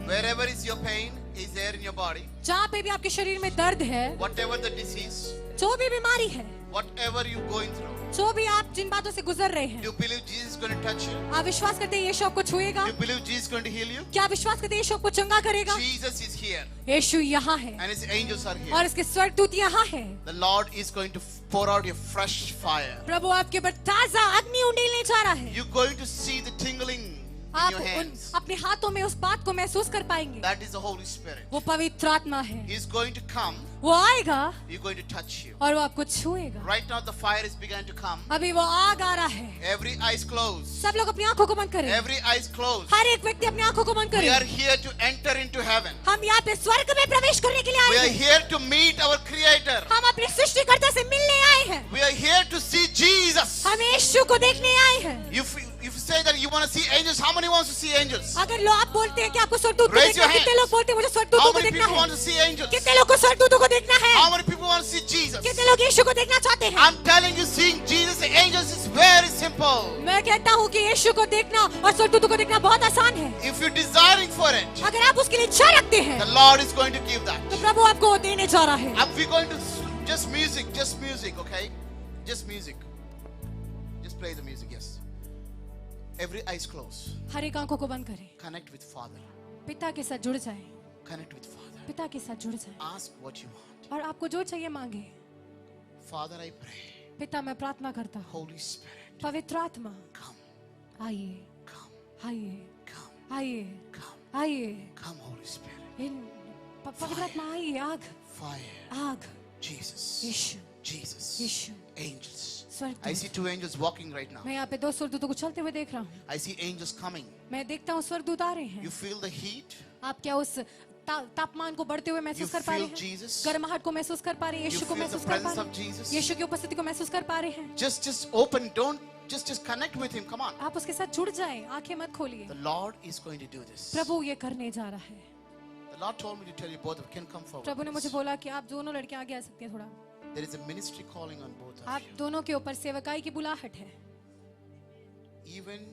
Wherever is your pain, is there in your body. जहाँ पे भी आपके शरीर में दर्द है, Whatever the disease, जो भी बीमारी है, whatever you're going through, जो भी आप जिन बातों से गुजर रहे Do हैं, you believe Jesus is going to touch you? आप विश्वास करते हैं यीशु आपको छुएगा? Do you believe Jesus is going to heal you? क्या आप विश्वास करते हैं यीशु आपको चंगा करेगा? Jesus is here यीशु यहाँ है and his angels are here. और इसके स्वर्गदूत यहाँ है। The Lord is going to pour out your fresh fire. प्रभु आपके ऊपर ताजा अग्नि उंडेलने जा रहा है। You're going to see the tingling in आप your hands. अपने हाथों में उस बात को महसूस कर पाएंगे। That is the Holy Spirit. वो पवित्र आत्मा है। He's going to come. वो आएगा He's going to touch you. और वो आपको छुएगा। Right now the fire is begun to come. अभी वो आग आ रहा है। Every eyes closed. सब लोग अपनी आंखों को बंद करें। Every eyes closed. हर एक व्यक्ति अपनी आंखों को बंद We are करे। here to enter into heaven. हम यहाँ पे स्वर्ग में प्रवेश करने के लिए We आए are हैं। here to meet our Creator. हम अपने सृष्टिकर्ता से मिलने आए हैं। We are here to see Jesus. हम यीशु को देखने आए हैं। If you say that you want to see angels, how many wants to see angels? अगर लोग आप बोलते हैं कि आपको स्वर्गदूत को Raise देखना your है, कितने hands. लोग बोलते हैं मुझे How स्वर्गदूतों को many देखना people है? want to see angels? कितने लोग को स्वर्गदूतों को देखना है? How many people want to see Jesus? कितने लोग यीशु को देखना चाहते हैं? I'm telling you, seeing Jesus and angels is very simple. मैं कहता हूँ कि यीशु को देखना और स्वर्गदूतों को देखना बहुत आसान है। If you're desiring for it, अगर आप उसके लिए इच्छा रखते हैं the Lord is going to give that. तो प्रभु आपको वो देने जा रहा है। We're going to just music, okay? Just music. Just play the music, yes. Every eyes closed. हर एक आंखों को बंद करें। Connect with Father. पिता के साथ जुड़ जाए। Connect with Father. पिता के साथ जुड़ जाए Ask what you want. और आपको जो चाहिए मांगे। Father, I pray. पिता मैं प्रार्थना करता हूँ, Holy Spirit, पवित्र आत्मा come, आइए, come, आइए, come, आइए, come, आइए। come, Holy Spirit. इन पवित्र आत्मा आइए। आग, Fire, आग, Jesus, Yeshu, Jesus, Yeshu, angels. I स्वर्गदूत। see two angels walking right now. मैं यहाँ पे दो स्वर्गदूतों को चलते हुए देख रहा हूँ। I see angels coming. मैं देखता हूँ स्वर्गदूत आ रहे हैं। You feel the heat? आप क्या उस तापमान को बढ़ते हुए You महसूस कर पा रहे feel हैं? Jesus? गर्माहट को महसूस कर पा रहे हैं? You यीशु को feel the महसूस कर पा presence रहे of हैं? Jesus? यीशु की उपस्थिति को महसूस कर पा रहे हैं? Just open. Don't just connect with him. Come on. आप उसके साथ जुड़ जाएं, आंखें मत खोलिए। The Lord is going to do this. प्रभु ये करने जा रहा है। The Lord told me to tell you both of you can come forward. प्रभु ने मुझे please. बोला कि आप दोनों लड़कियां आगे आ सकती हैं थोड़ा। There is a ministry calling on both of आप you. दोनों के ऊपर सेवकाई की बुलाहट है Even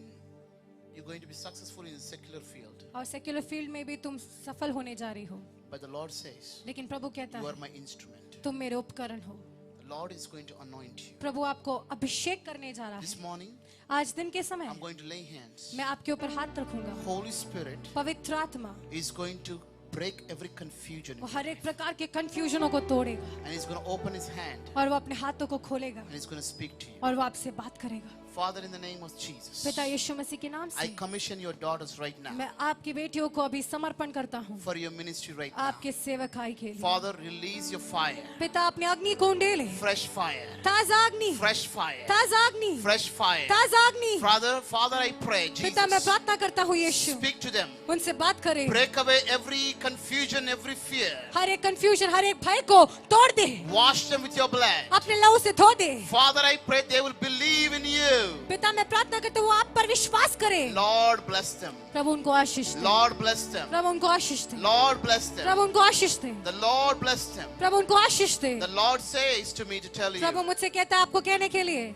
you're going to be successful in the secular field. और सेक्युलर फील्ड में भी तुम सफल होने जा रही हो। But the Lord says, लेकिन प्रभु कहता you है are my instrument. तुम मेरे उपकरण हो। The Lord is going to anoint you. प्रभु आपको अभिषेक करने जा रहा This है। morning, आज दिन के समय I'm going to lay hands. मैं आपके ऊपर हाथ रखूंगा। Holy Spirit पवित्र आत्मा is going to break every confusion वो in हर you. एक प्रकार के कंफ्यूजनों को तोड़ेगा And he's going to open his hand और वो अपने हाथों को खोलेगा and he's going to speak to you. और वो आपसे बात करेगा। Father, in the name of Jesus, पिता यीशु मसीह के नाम I से commission your daughters right now मैं आपकी बेटियों को अभी समर्पण करता हूँ for your ministry right now. आपके सेवकाई के लिए। Father, release your fire. पिता अपने अग्नि को उंडेले, Fresh fire. ताजा अग्नि, Fresh fire. ताजा अग्नि, Fresh fire. ताजा अग्नि। Father, I pray, पिता मैं Jesus, प्रार्थना करता हूँ यीशु speak to them. उनसे बात करे। Break away every confusion, every fear. हर एक कंफ्यूजन, हर एक भय को तोड़ दे, Wash them with your blood. अपने लहू से धो दे। Father, I pray they will believe in you. पिता मैं प्रार्थना करता हूँ वो आप पर विश्वास करे। Lord, bless them. प्रभु उनको आशीष दे, Lord, bless them. प्रभु उनको आशीष दे, Lord, bless them. प्रभु उनको आशीष दे, The Lord bless them. प्रभु उनको आशीष दे। The Lord says to me to tell Prabhu you. मुझसे कहता है आपको कहने के लिए।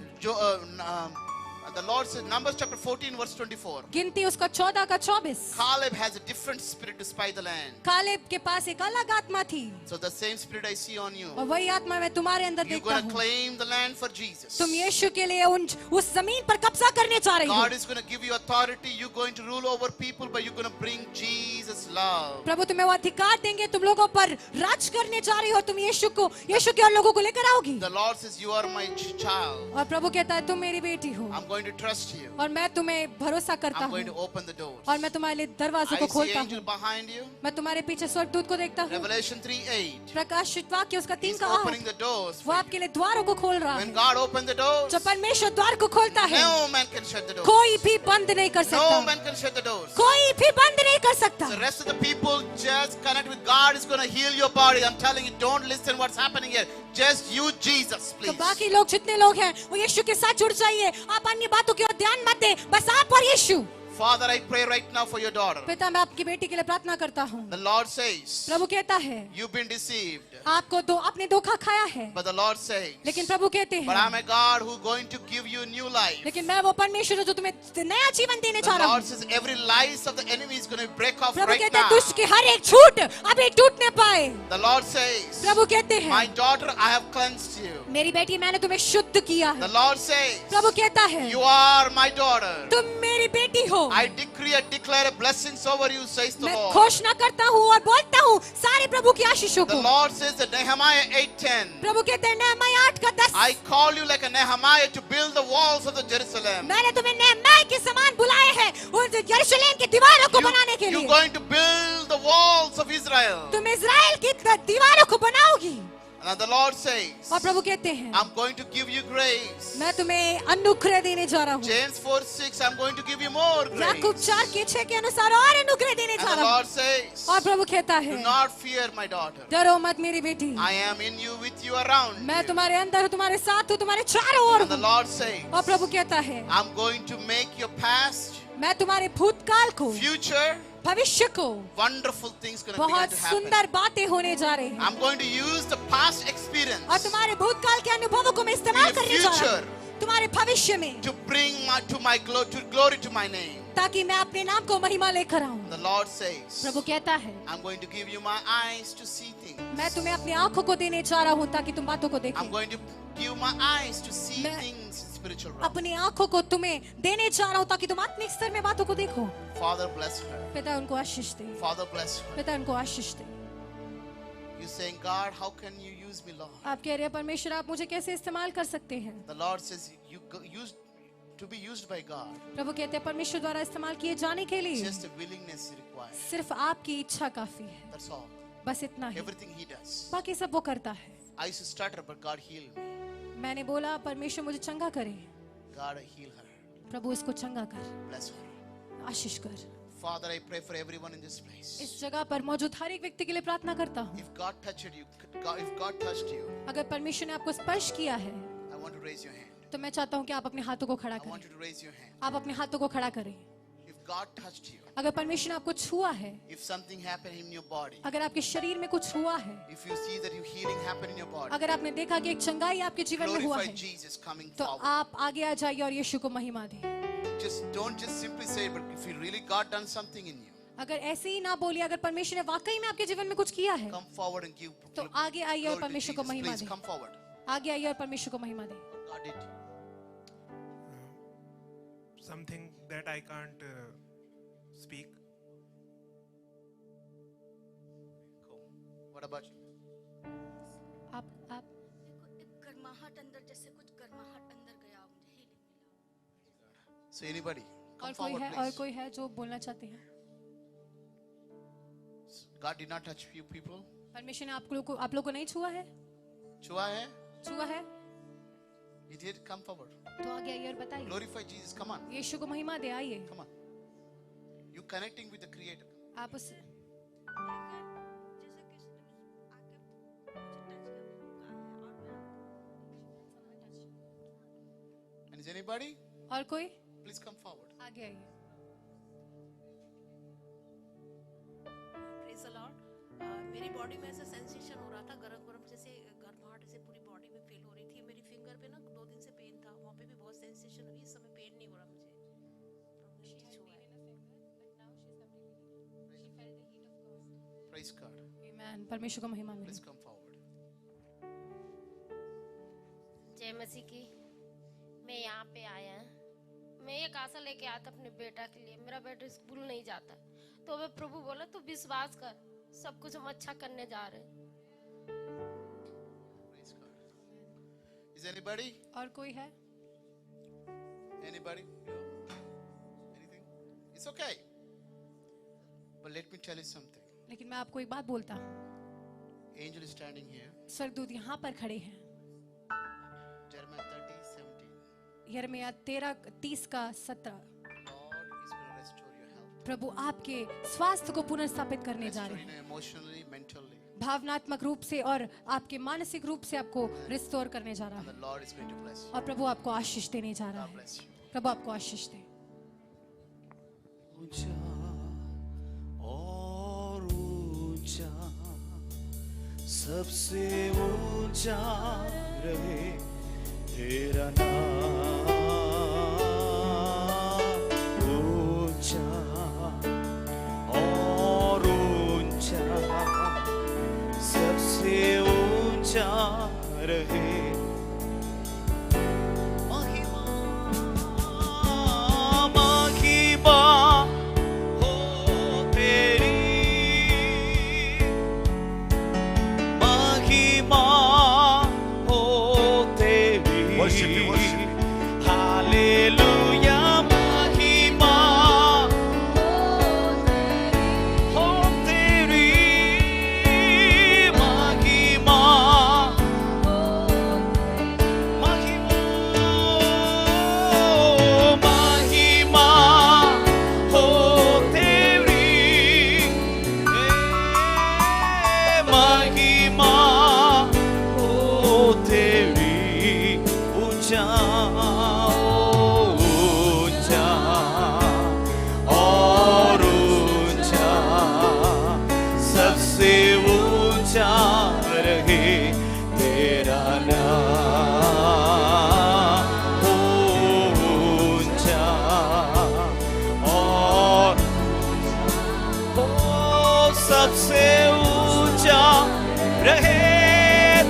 The Lord says, Numbers chapter 14, verse 24. गिनती उसका 14 का 24। Caleb has a different spirit to spy the land. Caleb के पास एक अलग आत्मा थी So the same spirit I see on you. और वही आत्मा मैं तुम्हारे अंदर You're देखता going to हूँ। claim the land for Jesus. तुम यीशु के लिए उस जमीन पर कब्जा करने जा रही हो। God is going to give you authority. You're going to rule over people, but you're going to bring Jesus' love. प्रभु तुम्हें वो अधिकार देंगे, तुम लोगों पर राज करने जा रही हो। तुम यीशु के और लोगों को लेकर आओगी। The Lord says, You are my child. और प्रभु कहता है तुम मेरी बेटी हो I'm going to trust you. और मैं तुम्हें भरोसा करता I'm going to हूँ open the doors. और मैं तुम्हारे लिए दरवाजों I को see खोलता angel हूँ। behind you. मैं तुम्हारे पीछे स्वर्गदूत को देखता हूँ। Revelation 3:8. प्रकाशित वाक्य उसका 3 He's का opening 8 the doors वो for you. आपके लिए द्वारों को खोल रहा When है। God opened the doors, जब परमेश्वर द्वार को खोलता है no man can shut the doors. कोई भी बंद नहीं कर No सकता, man can shut the doors. कोई भी बंद नहीं कर सकता। The rest of the people just connect with God is going to heal your body. I'm telling you, don't listen what's happening here. Just you, Jesus, तो please. बाकी लोग जितने लोग हैं वो यीशु के साथ जुड़ जाइए। आप अन्य बातों की ओर ध्यान मत दे, बस आप और यीशु। Father, I pray right now for your daughter. पिता, मैं आपकी बेटी के लिए प्रार्थना करता हूँ। The Lord says, प्रभु कहता है, you've been deceived. आपने धोखा खाया है, But the Lord says, लेकिन प्रभु कहते but हैं, I'm a God who's going to give you new life. लेकिन मैं वो परमेश्वर हूँ जो तुम्हें नया जीवन देने The जा रहा Lord हूँ। says every lies of the enemy is going to break off Prabhu right कहते हैं, now. दुष्ट की हर एक छूट अभी टूटने पाए। The Lord says, प्रभु कहते हैं, my daughter, I have cleansed you. मेरी बेटी, मैंने तुम्हें शुद्ध किया The है। Lord says, प्रभु कहता है, you are my daughter. तुम मेरी बेटी हो। I decree and declare blessings over you, says the मैं Lord. घोषणा करता हूँ और बोलता हूँ सारे प्रभु की आशीषों The को। Lord says that Nehemiah 8:10, प्रभु कहते हैं, नहमीया 8:10, I call you like a Nehemiah to build the walls of the Jerusalem. मैंने तुम्हें नहमीया के समान बुलाए हैं उन यरूशलेम की दीवारों को बनाने के You're लिए। going to build the walls of Israel. तुम इजराइल की दीवारों को बनाओगी। And the Lord says, और प्रभु कहते हैं, I'm going to give you grace. मैं तुम्हें अनुग्रह देने जा रहा हूँ। James 4:6, I'm going to give you more Yakub grace. 4:6 के अनुसार और अनुग्रह देने And जा the रहा हूँ। Lord says, और प्रभु कहता do है, not fear, my daughter. डरो मत मेरी बेटी, I am in you, with you, around मैं you. तुम्हारे अंदर हूँ, तुम्हारे साथ हूँ, तुम्हारे चारों ओर And the हूँ। Lord says, और प्रभु कहता है, I'm going to make your past, मैं तुम्हारे भूतकाल को, future, भविष्य को, wonderful things going to begin बहुत to happen. सुंदर बातें होने जा रही हैं। I'm going to use the past experience और तुम्हारे भूतकाल के अनुभवों को मैं इस्तेमाल In the करने जा रहा future. हूँ तुम्हारे भविष्य में, to bring my glory to my name. ताकि मैं अपने नाम को महिमा लेकर आऊं। The Lord says, प्रभु कहता है, I'm going to give you my eyes to see things. मैं तुम्हें अपनी आंखों को देने जा रहा हूँ ताकि तुम बातों को I'm देखो। going to give my eyes to see मैं- things in spiritual realm. अपनी आंखों को तुम्हें देने जा रहा हूँ ताकि तुम आत्मिक स्तर में बातों को देखो। Father, bless her. पिता उनको आशीष दे, Father, bless her. पिता उनको आशीष दे। You're saying, God, how can you use me, Lord? आप कह रहे हैं, परमेश्वर आप मुझे कैसे इस्तेमाल कर सकते हैं? The Lord says, to be used by God. प्रभु कहते हैं, परमेश्वर द्वारा इस्तेमाल किए जाने के लिए Just a willingness required. सिर्फ आपकी इच्छा काफी है, That's all. बस इतना ही। Everything He does. बाकी सब वो करता है। I used to stutter, but God healed me. मैंने बोला, परमेश्वर मुझे चंगा करे। God, heal her. प्रभु इसको चंगा कर, Bless her. आशीष कर। Father, I pray for everyone in this place. इस जगह पर मौजूद हर एक व्यक्ति के लिए प्रार्थना करता हूँ। If God touched you, if God touched you, अगर परमेश्वर ने आपको स्पर्श किया है, I want to raise your hand. तो मैं चाहता हूँ कि आप अपने हाथों को खड़ा I करें। want you to raise your hand. आप अपने हाथों को खड़ा करें। If God touched you, अगर परमेश्वर ने आपको छुआ है, if something happened in your body, अगर आपके शरीर में कुछ हुआ है, if you see that your healing happened in your body, अगर आपने देखा कि एक चंगाई आपके जीवन में हुआ glorify है, Jesus coming तो forward. आप आगे आ जाइए और यीशु को महिमा दें। Don't just simply say, but if you really God done something in you, अगर ऐसे ही ना बोलिए, अगर परमेश्वर ने वाकई में आपके जीवन में कुछ किया है, come forward and give तो आगे आइए और glory to परमेश्वर को Jesus. महिमा Please दें। come forward. आगे आइए और परमेश्वर को महिमा दें। God did. Something that I can't speak. Cool. What about you? आप देखो एक गर्माहट अंदर, जैसे कुछ गर्माहट अंदर गया, मुझे हीलिंग मिला। So anybody, come और कोई forward, है, और please. कोई है जो बोलना चाहते हैं? God did not touch you people. परमेश्वर ने आप लोगों को नहीं छुआ है? छुआ है? छुआ है? He did. Come forward. तो आगे आइए और बताइए। Glorify Jesus. Come on. यीशु को महिमा दे, आइए। Come on. You connecting with the Creator. आप उस जैसे किसी ने आके मुझे टच किया है और मैं And is anybody? और कोई? Please come forward. आगे आइए। Praise the Lord. मेरी बॉडी में ऐसा सेंसेशन हो रहा था, गरम गरम जैसे गर्माहट जैसे पूरी बॉडी में फील हो रही थी। मेरी फिंगर पे ना 2 दिन से पेन था, वहाँ पे भी बहुत सेंसेशन हुई। इस समय पेन नहीं हो रहा मुझे। प्रभु ने मुझे छुआ है। Praise God. आमीन। परमेश्वर को महिमा Please मिले। come forward. जय मसीह की। मैं यहाँ पे आया, मैं एक आशा लेके आया था अपने बेटा के लिए। मेरा बेटा स्कूल नहीं जाता, तो मैं प्रभु बोला तू विश्वास कर, सब कुछ हम अच्छा करने जा रहे हैं। Praise God. Is anybody? और कोई है? Anybody? No? Anything? It's okay. But let me tell you something. लेकिन मैं आपको एक बात बोलता हूँ, Angel is standing here. स्वर्गदूत यहाँ पर खड़े हैं। Jeremiah 30:17. यिर्मयाह 13:30-17। Lord is going to restore your health. प्रभु आपके स्वास्थ्य को पुनर्स्थापित करने जा Restore रहे हैं, emotionally, mentally. भावनात्मक रूप से और आपके मानसिक रूप से आपको रिस्टोर करने जा रहा And है। the Lord is going to bless you. और प्रभु आपको आशीष देने जा रहा God है। bless you. प्रभु आपको आशीष दे। ऊंचा और ऊंचा, सबसे ऊंचा रहे तेरा नाम। ऊंचा और ऊंचा, सबसे ऊंचा रहे महिमा। महिमा हो तेरी, महिमा हो तेरी। Worship you, worship you. Hallelujah, महिमा हो तेरी, महिमा, महिमा, महिमा हो तेरी, महिमा हो तेरी। ऊंचा ऊंचा और ऊंचा, सबसे ऊंचा रहे तेरा नाम। ऊंचा और सबसे ऊंचा रहे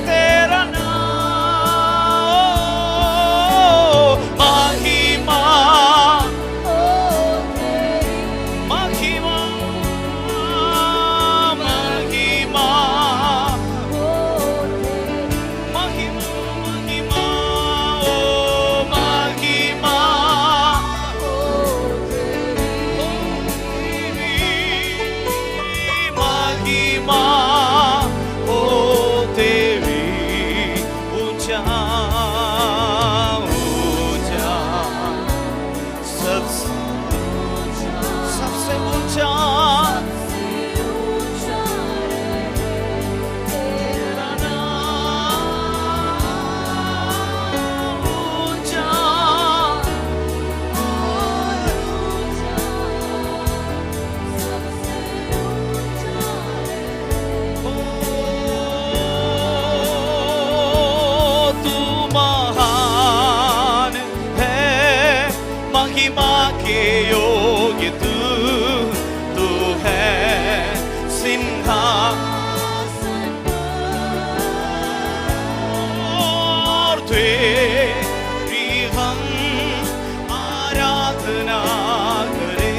तेरा नाम। महिमा, महिमा, महिमा, महिमा, महिमा, ओ महिमा हो तेरी, महिमा हो तेरी। ऊंचा ऊंचा, सबसे ऊंचा तेरा नाम। ऊंचा तू महान है, महिमा के योग्य तू है। सिंहासन और तेरी हम आराधना करे।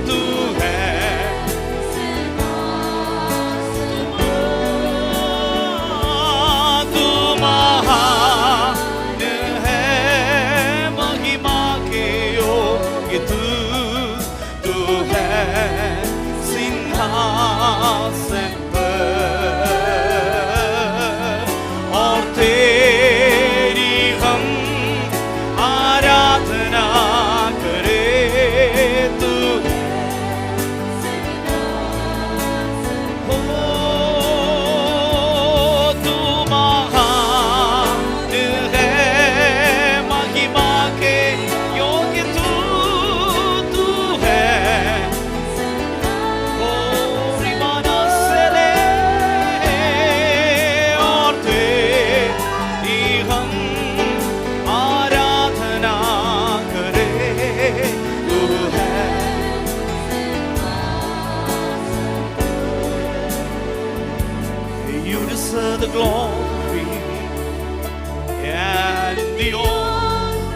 तू है तू महान है, महिमा के योग्य तू है। सिंहासन पर और तेरी हम आराधना करे। तू हो, तू महान है, महिमा के योग्य तू है। ओ रिमाना से ले और तेरी हम आराधना करे। तू है You deserve the glory and the honor.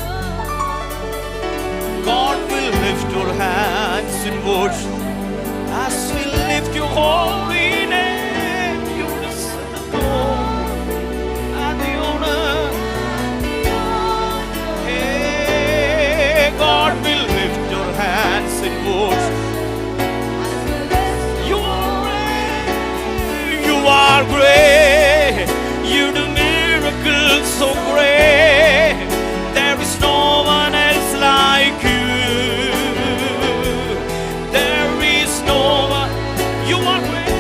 God will lift your hands in worship as we lift your holy name. You deserve the glory and the honor. Hey, God will lift your hands in worship. You are great. You do miracles so great. There is no one else like you. There is no one. You are great.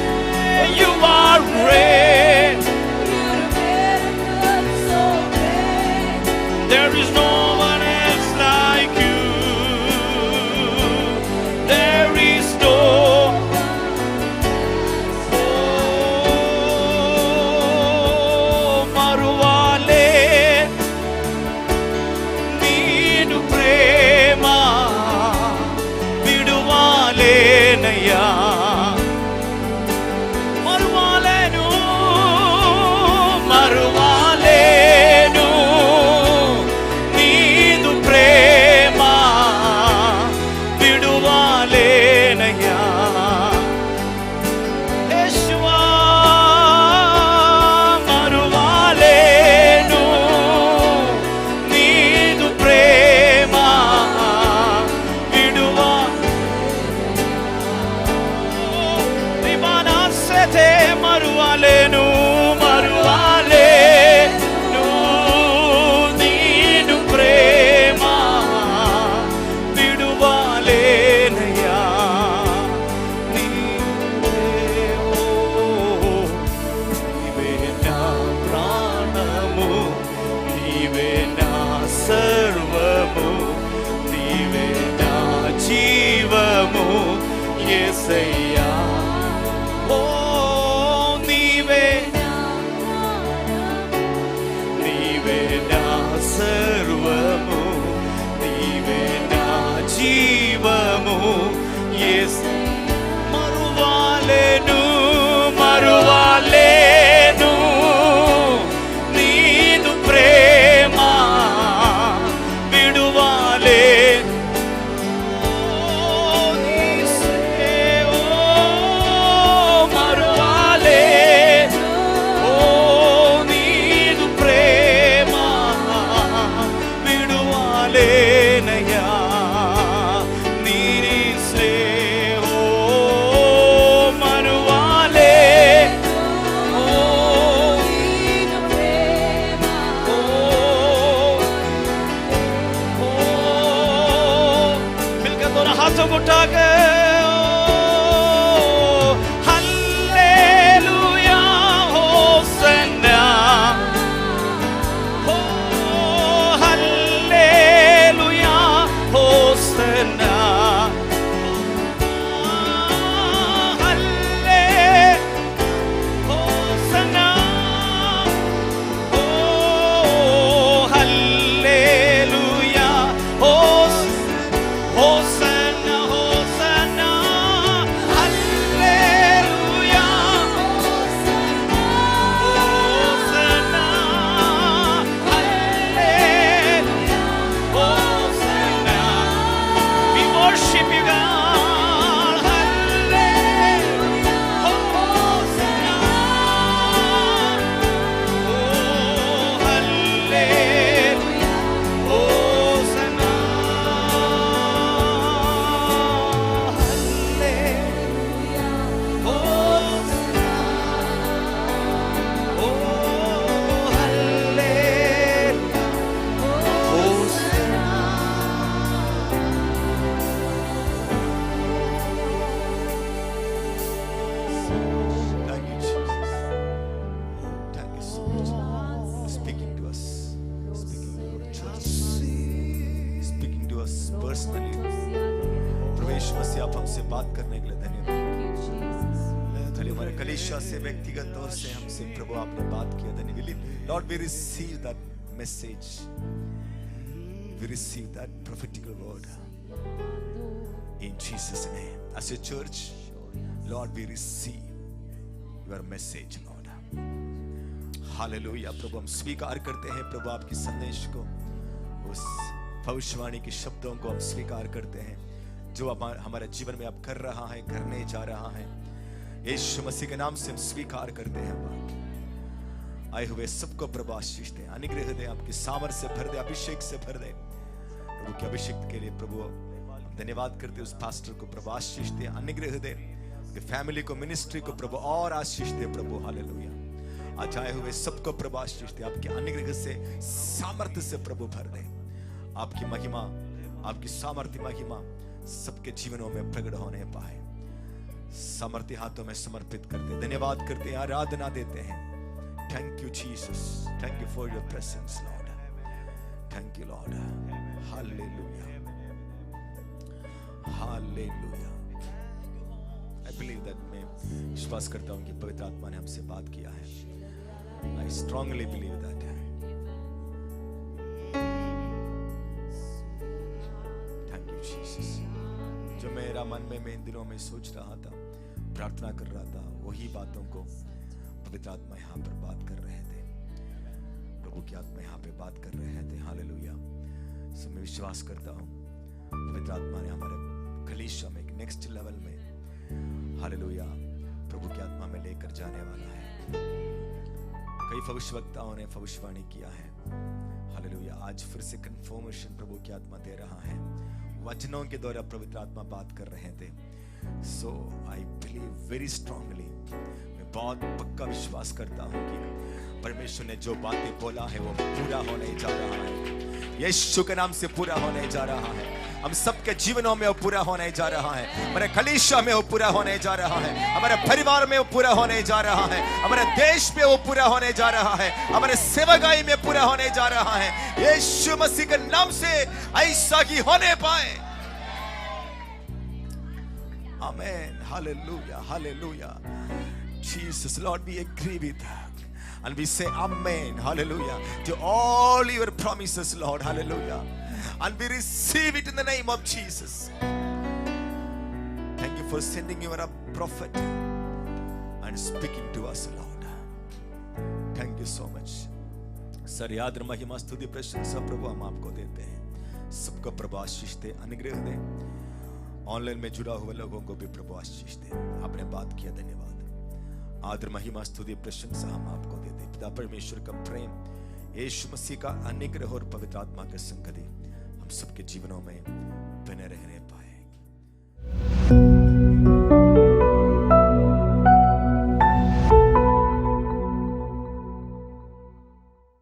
మరువలేను మరువలేను నీను ప్రేమ విడువలేనయ్యా నీవే నా ప్రాణము నీవే నా సర్వము నీవే నా జీవము యేసయ్యా ఓ నీవే నీవే నా సర్వము నీవే నా జీవము యేసు మరువలేను మరువలేను నీదు ప్రేమ విడువలేను हाथों को उठाकर हालेलुया होसन्ना हो हालेलुया होसन्ना हल्ले होसन्ना हो hallelujah Hosanna Hosanna hallelujah Hosanna hallelujah Hosanna we worship you God hallelujah Hosanna oh hallelujah Hosanna आप हमसे बात करने के लिए धन्यवाद। खाली हमारे कलीसिया से व्यक्तिगत तौर से हमसे प्रभु आपने बात किया धन्यवाद। Lord, we receive that message. We receive that prophetical word in Jesus' name. As a church, Lord, we receive your message, Lord. Hallelujah. प्रभु हम स्वीकार करते हैं प्रभु आपकी संदेश को, उस भविष्यवाणी के शब्दों को हम स्वीकार करते हैं जो हमारे जीवन में आप कर रहा है, करने जा रहा है। यीशु मसीह के नाम से हम स्वीकार करते हैं। आए हुए सबको प्रभु आशीष दे, अनुग्रह दे, आपकी सामर्थ से भर दे, अभिषेक से भर दे। प्रभु के अभिषेक के लिए प्रभु धन्यवाद करते, उस पास्टर को प्रभु आशीष दे, अनुग्रह दे, उसके फैमिली को, मिनिस्ट्री को प्रभु और आशीष दे प्रभु। हालेलुया। आज आए हुए सबको प्रभु आशीष दे, आपके अनुग्रह से, सामर्थ्य से प्रभु भर दे। आपकी महिमा, आपकी सामर्थ्य महिमा सबके जीवनों में प्रकट होने पाए। सामर्थ्य हाथों में समर्पित करते, धन्यवाद करते हैं, आराधना देते हैं। Thank you Jesus, thank you for your presence Lord, thank you Lord. Hallelujah, hallelujah. I believe that, मैं विश्वास करता हूं कि पवित्र आत्मा ने हमसे बात किया है। I strongly believe that. Thank you Jesus. जो मेरा मन में मैं इन दिनों में सोच रहा था, प्रार्थना कर रहा था, वही बातों को पवित्र आत्मा यहाँ पर बात कर रहे थे। प्रभु की आत्मा यहाँ पे बात कर रहे थे। हालेलुया। सो मैं विश्वास करता हूँ पवित्र आत्मा ने हमारे कलीसिया में एक नेक्स्ट लेवल में, हालेलुया, प्रभु की आत्मा में लेकर जाने वाला है। कई भविष्यवक्ताओं ने भविष्यवाणी किया है। हालेलुया। आज फिर से कंफर्मेशन प्रभु की आत्मा दे रहा है। वचनों के द्वारा पवित्र आत्मा बात कर रहे थे। सो आई बिलीव वेरी स्ट्रांगली, मैं बहुत पक्का विश्वास करता हूं कि परमेश्वर ने जो बातें बोला है वो पूरा होने जा रहा है। यीशु के नाम से पूरा होने जा रहा है। हम सबके जीवनों में वो पूरा होने जा रहा है। हमारे कलीसिया में वो पूरा होने जा रहा है। हमारे परिवार में वो पूरा होने जा रहा है। हमारे देश में वो पूरा होने जा रहा है। हमारे सेवकाई में पूरा होने जा रहा है। यीशु मसीह के नाम से ऐसा ही होने पाए। Amen. Hallelujah, hallelujah. Jesus, Lord, we agree with that. And we say amen, hallelujah, to all your promises, Lord, hallelujah. And we receive it in the name of Jesus. Thank you for sending your prophet and speaking to us, Lord. Thank you so much. सारी आदर महिमा स्तुति प्रशंसा प्रभु हम आपको देते हैं। सबको प्रभु आशीष दे, अनुग्रह दे। ऑनलाइन में जुड़ा हुए लोगों को भी प्रभु आशीष दे। आपने बात किया, धन्यवाद। आदर महिमा स्तुति प्रशंसा हम आपको देते हैं। पिता परमेश्वर का प्रेम, यीशु मसीह का अनुग्रह और पवित्र आत्मा का संगति हम सबके जीवनों में बने रहने